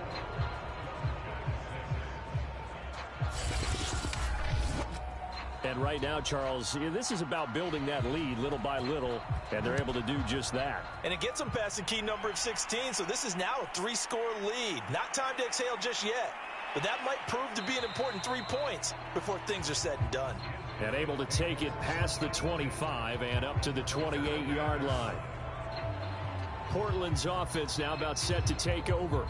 And right now, Charles, this is about building that lead little by little, and they're able to do just that. And it gets them past the key number of 16, so this is now a 3-score lead. Not time to exhale just yet, but that might prove to be an important 3 points before things are said and done. And able to take it past the 25 and up to the 28-yard line. Portland's offense now about set to take over.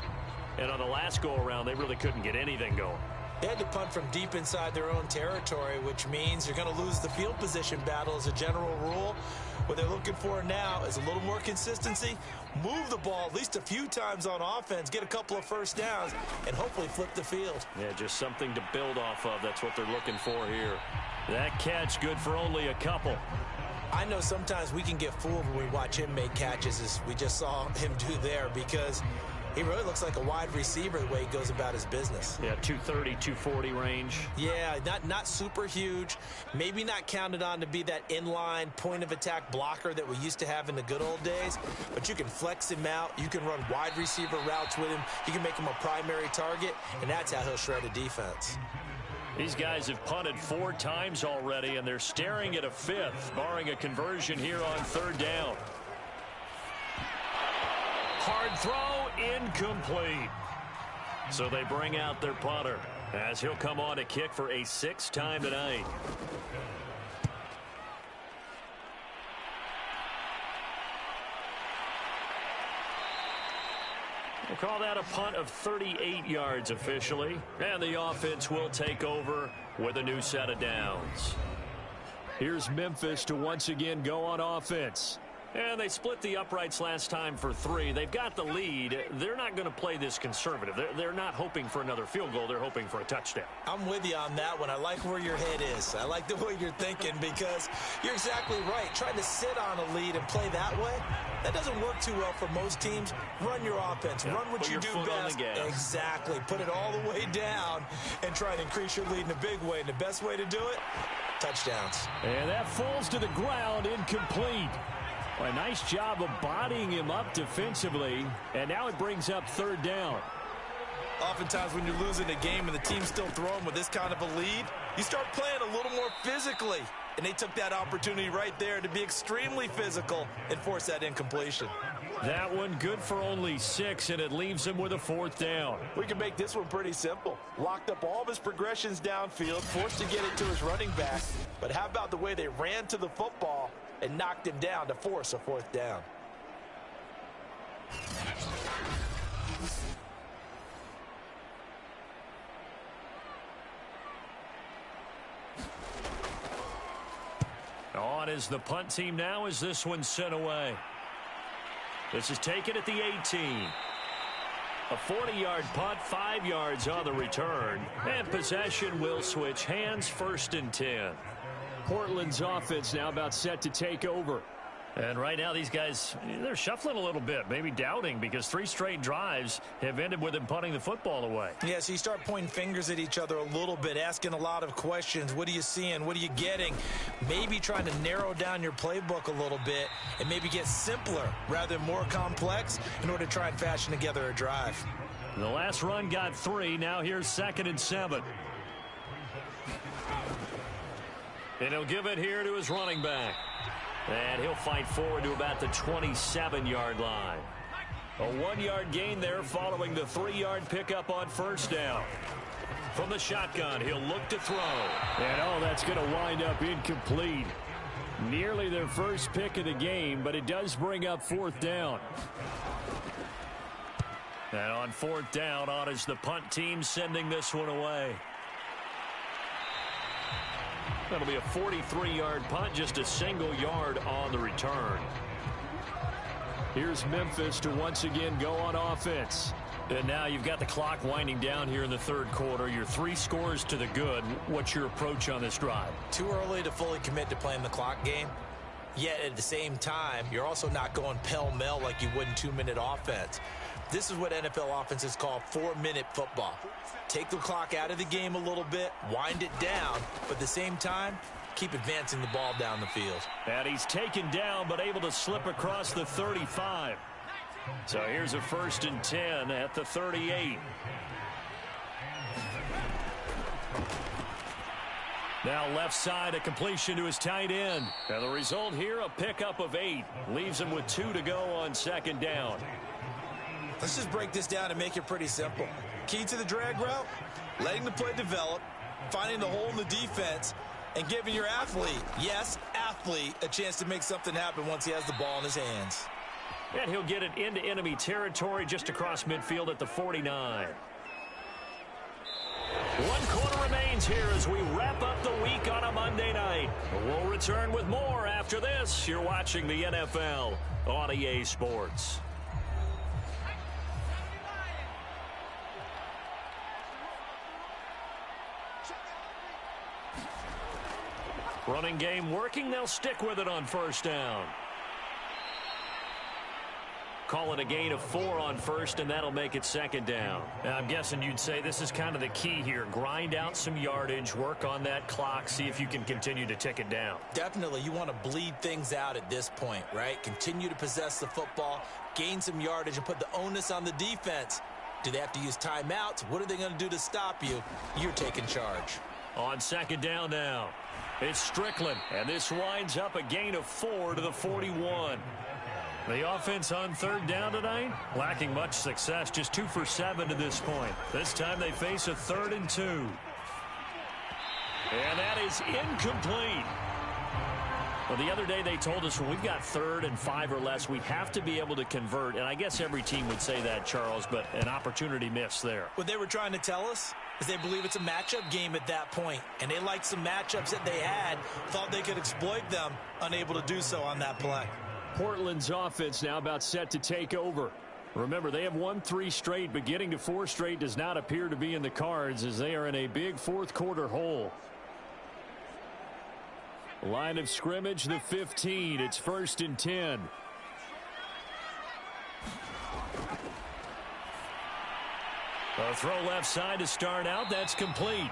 And on the last go-around, they really couldn't get anything going. They had to punt from deep inside their own territory, which means you're going to lose the field position battle as a general rule. What they're looking for now is a little more consistency, move the ball at least a few times on offense, get a couple of first downs, and hopefully flip the field. Yeah, just something to build off of. That's what they're looking for here. That catch good for only a couple. I know sometimes we can get fooled when we watch him make catches, as we just saw him do there, because he really looks like a wide receiver the way he goes about his business. Yeah, 230, 240 range. Yeah, not super huge. Maybe not counted on to be that inline point-of-attack blocker that we used to have in the good old days. But you can flex him out. You can run wide receiver routes with him. You can make him a primary target, and that's how he'll shred a defense. These guys have punted 4 times already, and they're staring at a 5th, barring a conversion here on 3rd down. Hard throw, incomplete. So they bring out their punter as he'll come on to kick for a 6th time tonight. We'll call that a punt of 38 yards officially, and the offense will take over with a new set of downs. Here's Memphis to once again go on offense. And they split the uprights last time for 3. They've got the lead. They're not going to play this conservative. They're not hoping for another field goal. They're hoping for a touchdown. I'm with you on that one. I like where your head is. I like the way you're thinking, because you're exactly right. Trying to sit on a lead and play that way, that doesn't work too well for most teams. Run your offense. Yeah, run what you do best. Exactly. Put it all the way down and try and increase your lead in a big way. And the best way to do it, touchdowns. And that falls to the ground, incomplete. A nice job of bodying him up defensively, and now it brings up 3rd down. Oftentimes when you're losing a game and the team's still throwing with this kind of a lead, you start playing a little more physically. And they took that opportunity right there to be extremely physical and force that incompletion. That one good for only 6, and it leaves him with a 4th down. We can make this one pretty simple. Locked up all of his progressions downfield, forced to get it to his running back. But how about the way they ran to the football and knocked him down to force a 4th down? On is the punt team now as this one's sent away. This is taken at the 18. A 40-yard punt, 5 yards on the return. And possession will switch hands, 1st and 10. Portland's offense now about set to take over. And right now these guys, they're shuffling a little bit, maybe doubting, because 3 straight drives have ended with them punting the football away. Yeah, so you start pointing fingers at each other a little bit, asking a lot of questions. What are you seeing? What are you getting? Maybe trying to narrow down your playbook a little bit and maybe get simpler rather than more complex in order to try and fashion together a drive. The last run got 3. Now here's 2nd and 7. And he'll give it here to his running back. And he'll fight forward to about the 27-yard line. A 1-yard gain there following the 3-yard pickup on first down. From the shotgun, he'll look to throw. And that's going to wind up incomplete. Nearly their first pick of the game, but it does bring up fourth down. And on fourth down, on is the punt team sending this one away. That'll be a 43-yard punt, just a single yard on the return. Here's Memphis to once again go on offense. And now you've got the clock winding down here in the third quarter. You're 3 scores to the good. What's your approach on this drive? Too early to fully commit to playing the clock game. Yet at the same time, you're also not going pell-mell like you would in 2-minute offense. This is what NFL offenses call 4-minute football. Take the clock out of the game a little bit, wind it down, but at the same time, keep advancing the ball down the field. And he's taken down, but able to slip across the 35. So here's a 1st and 10 at the 38. Now left side, a completion to his tight end. And the result here, a pickup of 8. Leaves him with 2 to go on 2nd down. Let's just break this down and make it pretty simple. Key to the drag route, letting the play develop, finding the hole in the defense, and giving your athlete, yes, athlete, a chance to make something happen once he has the ball in his hands. And he'll get it into enemy territory just across midfield at the 49. 1 quarter remains here as we wrap up the week on a Monday night. We'll return with more after this. You're watching the NFL on EA Sports. Running game working. They'll stick with it on first down. Call it a gain of 4 on first, and that'll make it 2nd down. I'm guessing you'd say this is kind of the key here. Grind out some yardage, work on that clock, see if you can continue to tick it down. Definitely. You want to bleed things out at this point, right? Continue to possess the football, gain some yardage, and put the onus on the defense. Do they have to use timeouts? What are they going to do to stop you? You're taking charge. On 2nd down now, it's Strickland, and this winds up a gain of 4 to the 41. The offense on 3rd down tonight, lacking much success, just 2 for 7 to this point. This time they face a 3rd and 2. And that is incomplete. Well, the other day they told us when we've got 3rd and 5 or less, we have to be able to convert. And I guess every team would say that, Charles, but an opportunity missed there. What they were trying to tell us is they believe it's a matchup game at that point. And they liked some matchups that they had, thought they could exploit them, unable to do so on that play. Portland's offense now about set to take over. Remember, they have won 3 straight, but getting to 4 straight does not appear to be in the cards as they are in a big 4th quarter hole. Line of scrimmage, the 15. It's 1st and 10. A throw left side to start out. That's complete.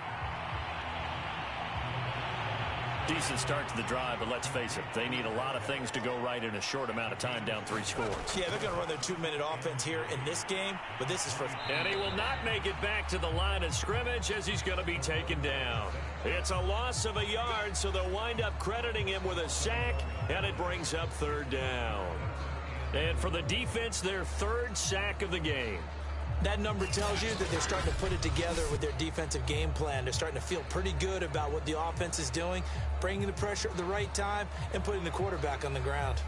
Decent start to the drive, but let's face it, they need a lot of things to go right in a short amount of time, down 3 scores. Yeah, they're going to run their 2-minute offense here in this game, but this is for... And he will not make it back to the line of scrimmage as he's going to be taken down. It's a loss of a yard, so they'll wind up crediting him with a sack, and it brings up 3rd down. And for the defense, their 3rd sack of the game. That number tells you that they're starting to put it together with their defensive game plan. They're starting to feel pretty good about what the offense is doing, bringing the pressure at the right time, and putting the quarterback on the ground.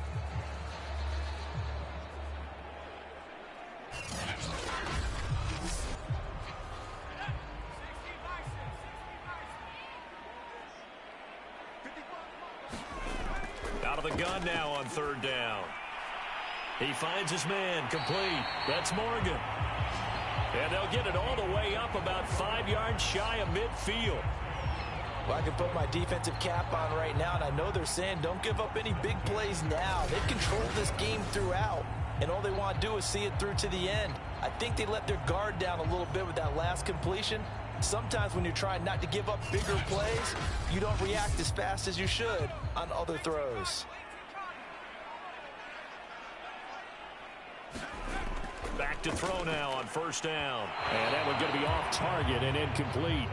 Out of the gun now on 3rd down. He finds his man, complete. That's Morgan. And they'll get it all the way up about 5 yards shy of midfield. Well, I can put my defensive cap on right now, and I know they're saying don't give up any big plays now. They've controlled this game throughout, and all they want to do is see it through to the end. I think they let their guard down a little bit with that last completion. Sometimes when you're trying not to give up bigger plays, you don't react as fast as you should on other throws. Back to throw now on 1st down. And that one going to be off target and incomplete.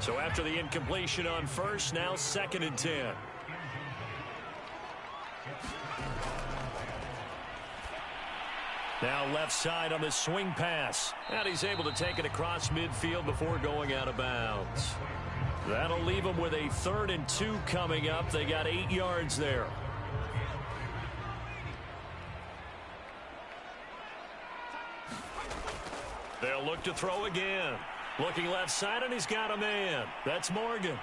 So after the incompletion on 1st, now 2nd and 10. Now left side on the swing pass. And he's able to take it across midfield before going out of bounds. That'll leave them with a 3rd and 2 coming up. They got 8 yards there. They'll look to throw again. Looking left side, and he's got a man. That's Morgan.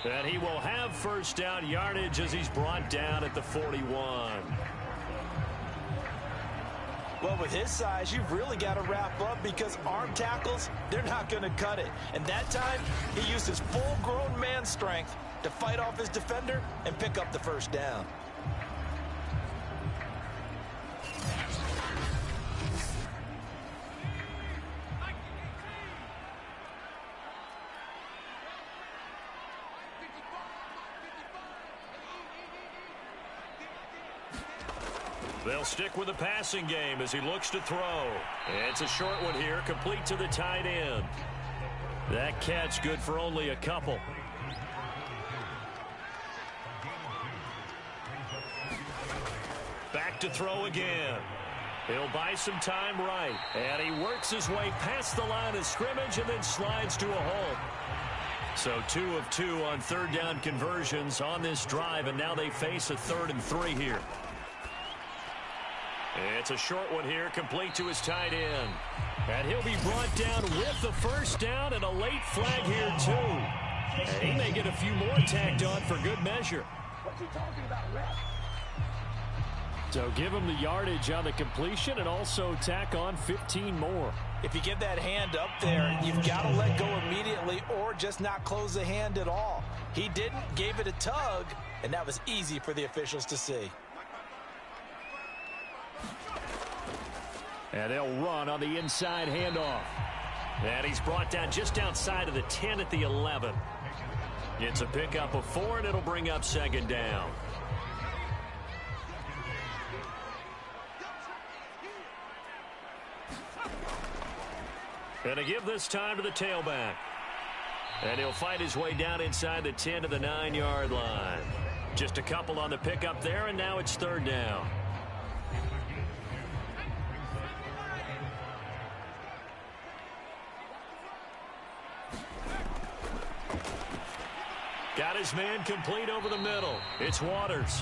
And he will have first down yardage as he's brought down at the 41. Well, with his size, you've really got to wrap up because arm tackles, they're not going to cut it. And that time, he used his full-grown man strength to fight off his defender and pick up the first down. They'll stick with the passing game as he looks to throw. It's a short one here, complete to the tight end. That catch good for only a couple. Back to throw again. He'll buy some time right. And he works his way past the line of scrimmage and then slides to a halt. So 2 of 2 on 3rd down conversions on this drive, and now they face a 3rd and 3 here. It's a short one here, complete to his tight end. And he'll be brought down with the first down and a late flag here, too. And he may get a few more tacked on for good measure. What's he talking about, ref? So give him the yardage on the completion and also tack on 15 more. If you give that hand up there, you've got to let go immediately or just not close the hand at all. He didn't, gave it a tug, and that was easy for the officials to see. And they'll run on the inside handoff. And he's brought down just outside of the 10 at the 11. It's a pickup of 4, and it'll bring up 2nd down. And to give this time to the tailback. And he'll fight his way down inside the 10 to the 9-yard line. Just a couple on the pickup there, and now it's 3rd down. Got his man complete over the middle. It's Waters.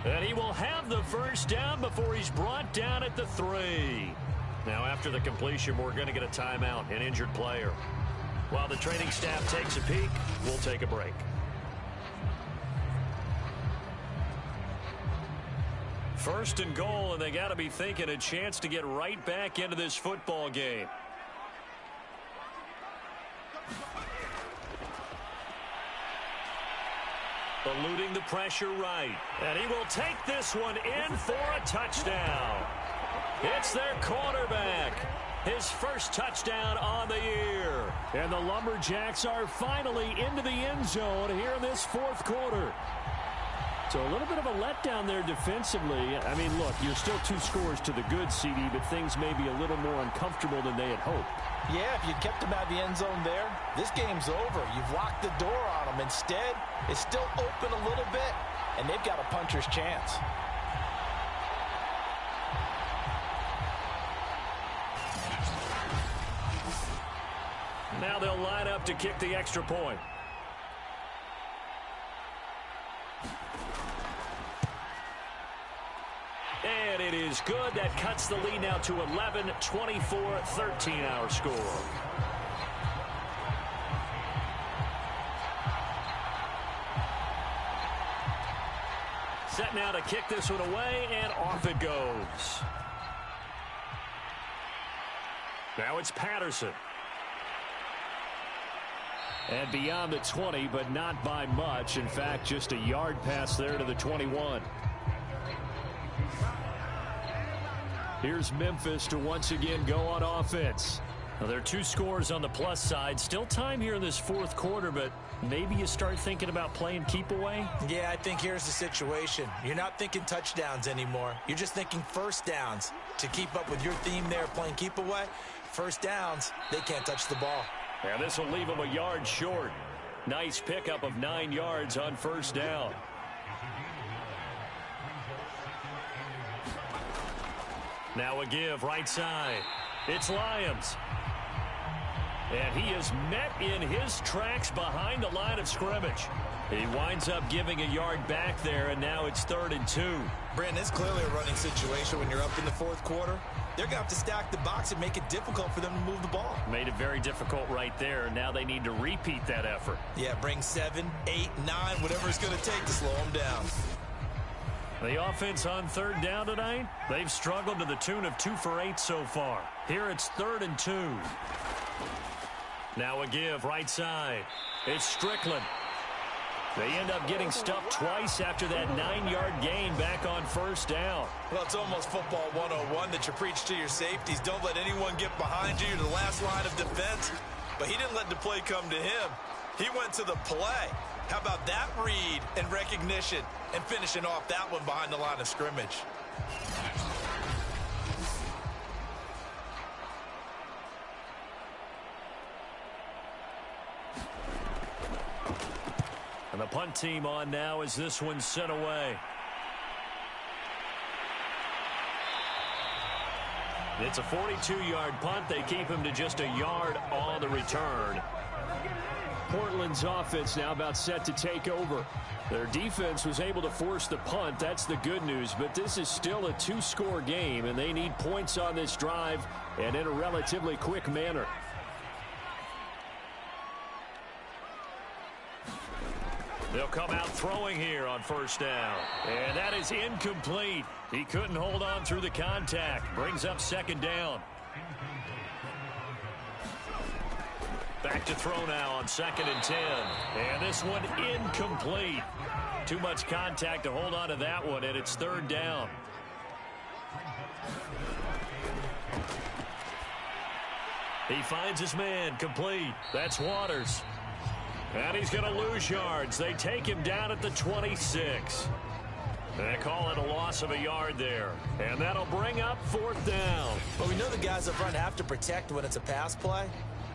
And he will have the first down before he's brought down at the 3. Now after the completion, we're going to get a timeout, an injured player. While the training staff takes a peek, we'll take a break. First and goal, and they got to be thinking a chance to get right back into this football game. Eluding the pressure right. And he will take this one in for a touchdown. It's their quarterback. His first touchdown on the year. And the Lumberjacks are finally into the end zone here in this 4th quarter. So a little bit of a letdown there defensively. I mean, look, you're still 2 scores to the good, CD, but things may be a little more uncomfortable than they had hoped. Yeah, if you kept him out of the end zone there, this game's over. You've locked the door on him. Instead, it's still open a little bit, and they've got a puncher's chance. Now they'll line up to kick the extra point. And it is good. That cuts the lead now to 11, 24, 13 our score. Set now to kick this one away, and off it goes. Now it's Patterson. And beyond the 20, but not by much. In fact, just a yard pass there to the 21. Here's Memphis to once again go on offense. Now, there are 2 scores on the plus side. Still time here in this 4th quarter, but maybe you start thinking about playing keep away? Yeah, I think here's the situation. You're not thinking touchdowns anymore. You're just thinking first downs. To keep up with your theme there, playing keep away, first downs, they can't touch the ball. And this will leave them a yard short. Nice pickup of 9 yards on first down. Now a give right side. It's Lyons. And he is met in his tracks behind the line of scrimmage. He winds up giving a yard back there, and now it's 3rd and 2. Brandon, it's clearly a running situation when you're up in the 4th quarter. They're going to have to stack the box and make it difficult for them to move the ball. Made it very difficult right there. Now they need to repeat that effort. Yeah, bring 7, 8, 9, whatever it's going to take to slow them down. The offense on 3rd down tonight, they've struggled to the tune of 2 for 8 so far. Here it's 3rd and 2. Now a give right side. It's Strickland. They end up getting stuffed twice after that 9-yard gain back on 1st down. Well, it's almost football 101 that you preach to your safeties. Don't let anyone get behind you. You're the last line of defense. But he didn't let the play come to him. He went to the play. How about that read and recognition and finishing off that one behind the line of scrimmage? And the punt team on now as this one's sent away. It's a 42-yard punt. They keep him to just a yard on the return. Portland's offense now about set to take over. Their defense was able to force the punt. That's the good news. But this is still a 2-score game, and they need points on this drive and in a relatively quick manner. They'll come out throwing here on 1st down. And that is incomplete. He couldn't hold on through the contact. Brings up 2nd down. Back to throw now on 2nd and 10. And this one incomplete. Too much contact to hold on to that one, and it's 3rd down. He finds his man complete. That's Waters. And he's going to lose yards. They take him down at the 26. They call it a loss of a yard there. And that'll bring up 4th down. Well, we know the guys up front have to protect when it's a pass play,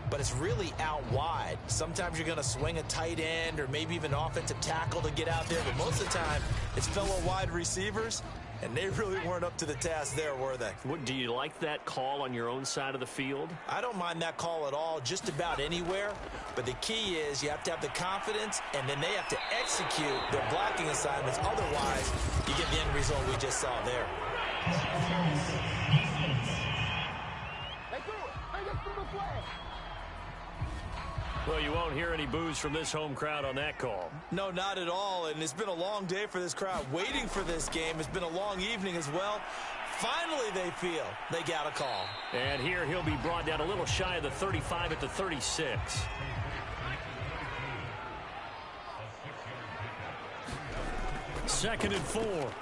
but it's really out wide. Sometimes you're going to swing a tight end or maybe even offensive tackle to get out there, but most of the time it's fellow wide receivers, and they really weren't up to the task there, were they? What, do you like that call on your own side of the field? I don't mind that call at all, just about anywhere. But the key is you have to have the confidence, and then they have to execute their blocking assignments. Otherwise, you get the end result we just saw there. Well, you won't hear any boos from this home crowd on that call. No, not at all. And it's been a long day for this crowd waiting for this game. It's been a long evening as well. Finally, they feel they got a call. And here he'll be brought down a little shy of the 35 at the 36. Second and 4. Quick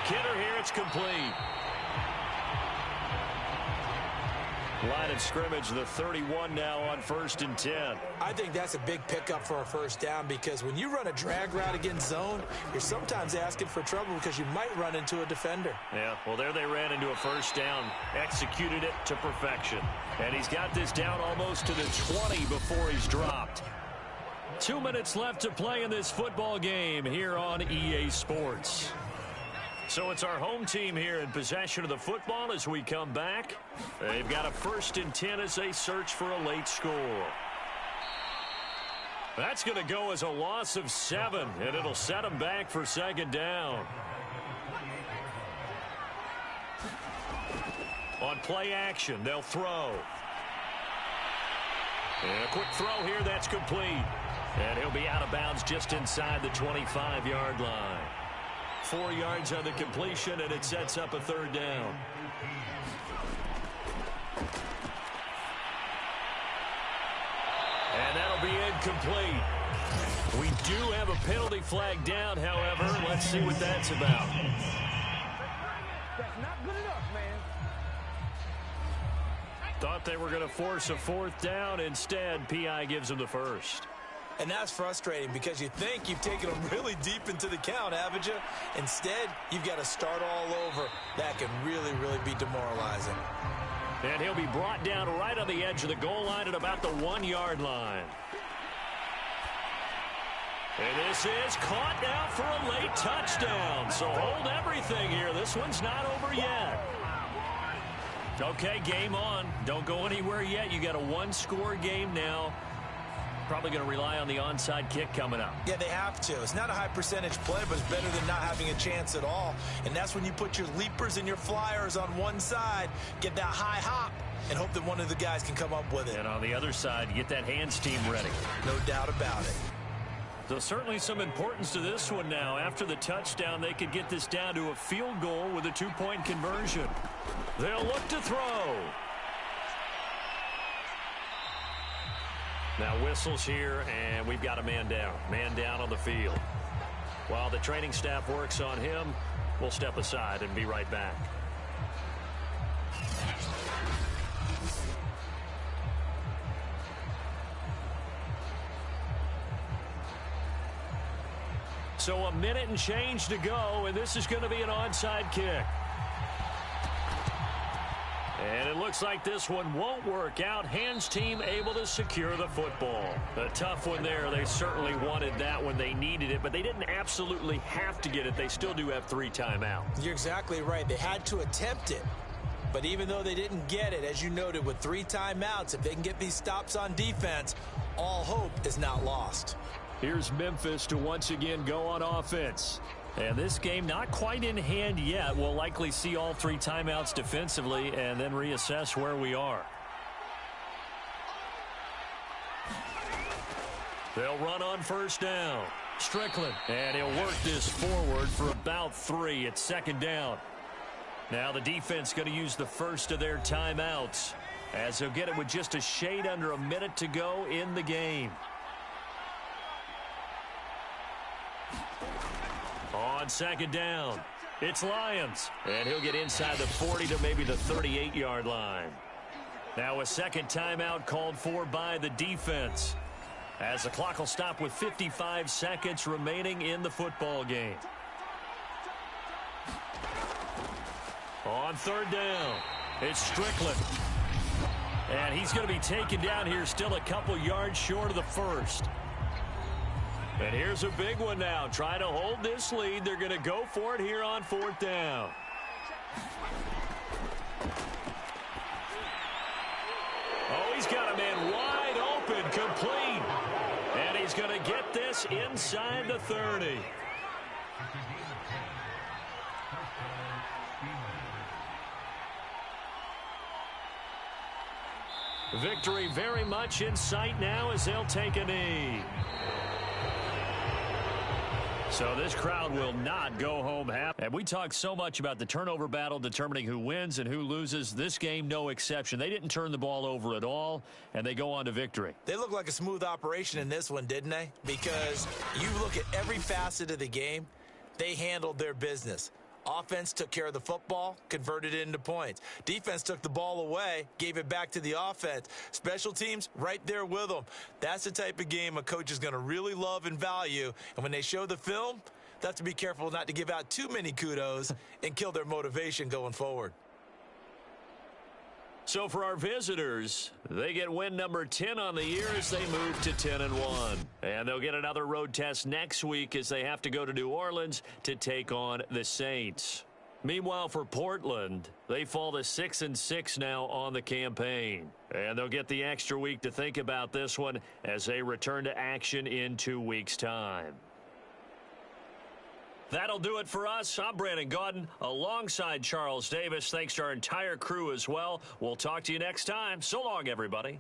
hitter here. It's complete. Line of scrimmage, the 31 now on 1st and 10. I think that's a big pickup for a 1st down because when you run a drag route against zone, you're sometimes asking for trouble because you might run into a defender. Yeah, well, there they ran into a 1st down, executed it to perfection. And he's got this down almost to the 20 before he's dropped. 2 minutes left to play in this football game here on EA Sports. So it's our home team here in possession of the football as we come back. They've got a 1st and 10 as they search for a late score. That's going to go as a loss of 7, and it'll set them back for 2nd down. On play action, they'll throw. And a quick throw here, that's complete. And he'll be out of bounds just inside the 25-yard line. 4 yards on the completion, and it sets up a 3rd down. And that'll be incomplete. We do have a penalty flag down, however. Let's see what that's about. That's not good enough, man. Thought they were going to force a 4th down. Instead, PI gives them the 1st. And that's frustrating because you think you've taken them really deep into the count, haven't you? Instead, you've got to start all over. That can really, really be demoralizing. And he'll be brought down right on the edge of the goal line at about the 1-yard line. And this is caught now for a late touchdown. So hold everything here. This one's not over yet. Okay, game on. Don't go anywhere yet. You got a one-score game now. Probably going to rely on the onside kick coming up. Yeah, they have to. It's not a high percentage play, but it's better than not having a chance at all. And that's when you put your leapers and your flyers on one side, get that high hop, and hope that one of the guys can come up with it. And on the other side, get that hands team ready. No doubt about it. So certainly some importance to this one now. After the touchdown, they could get this down to a field goal with a two-point conversion. They'll look to throw. Now whistles here, and we've got a man down. Man down on the field. While the training staff works on him, we'll step aside and be right back. So a minute and change to go, and this is going to be an onside kick. And it looks like this one won't work out. Hands team able to secure the football. A tough one there. They certainly wanted that when they needed it, but they didn't absolutely have to get it. They still do have 3 timeouts. You're exactly right. They had to attempt it. But even though they didn't get it, as you noted, with 3 timeouts, if they can get these stops on defense, all hope is not lost. Here's Memphis to once again go on offense. And this game not quite in hand yet. We'll likely see all 3 timeouts defensively and then reassess where we are. They'll run on first down. Strickland. And he'll work this forward for about 3. It's second down. Now the defense going to use the first of their timeouts, as they'll get it with just a shade under a minute to go in the game. On second down, it's Lions. And he'll get inside the 40 to maybe the 38-yard line. Now a second timeout called for by the defense, as the clock will stop with 55 seconds remaining in the football game. On third down, it's Strickland. And he's going to be taken down here still a couple yards short of the first. And here's a big one now. Trying to hold this lead. They're going to go for it here on fourth down. Oh, he's got a man wide open, complete. And he's going to get this inside the 30. Victory very much in sight now as they'll take a knee. So this crowd will not go home happy. And we talk so much about the turnover battle determining who wins and who loses. This game, no exception. They didn't turn the ball over at all, and they go on to victory. They look like a smooth operation in this one, didn't they? Because you look at every facet of the game, they handled their business. Offense took care of the football, converted it into points. Defense took the ball away, gave it back to the offense. Special teams, right there with them. That's the type of game a coach is going to really love and value. And when they show the film, they have to be careful not to give out too many kudos and kill their motivation going forward. So for our visitors, they get win number 10 on the year as they move to 10-1. And they'll get another road test next week as they have to go to New Orleans to take on the Saints. Meanwhile, for Portland, they fall to 6-6 now on the campaign. And they'll get the extra week to think about this one as they return to action in 2 weeks' time. That'll do it for us. I'm Brandon Gaudin alongside Charles Davis. Thanks to our entire crew as well. We'll talk to you next time. So long, everybody.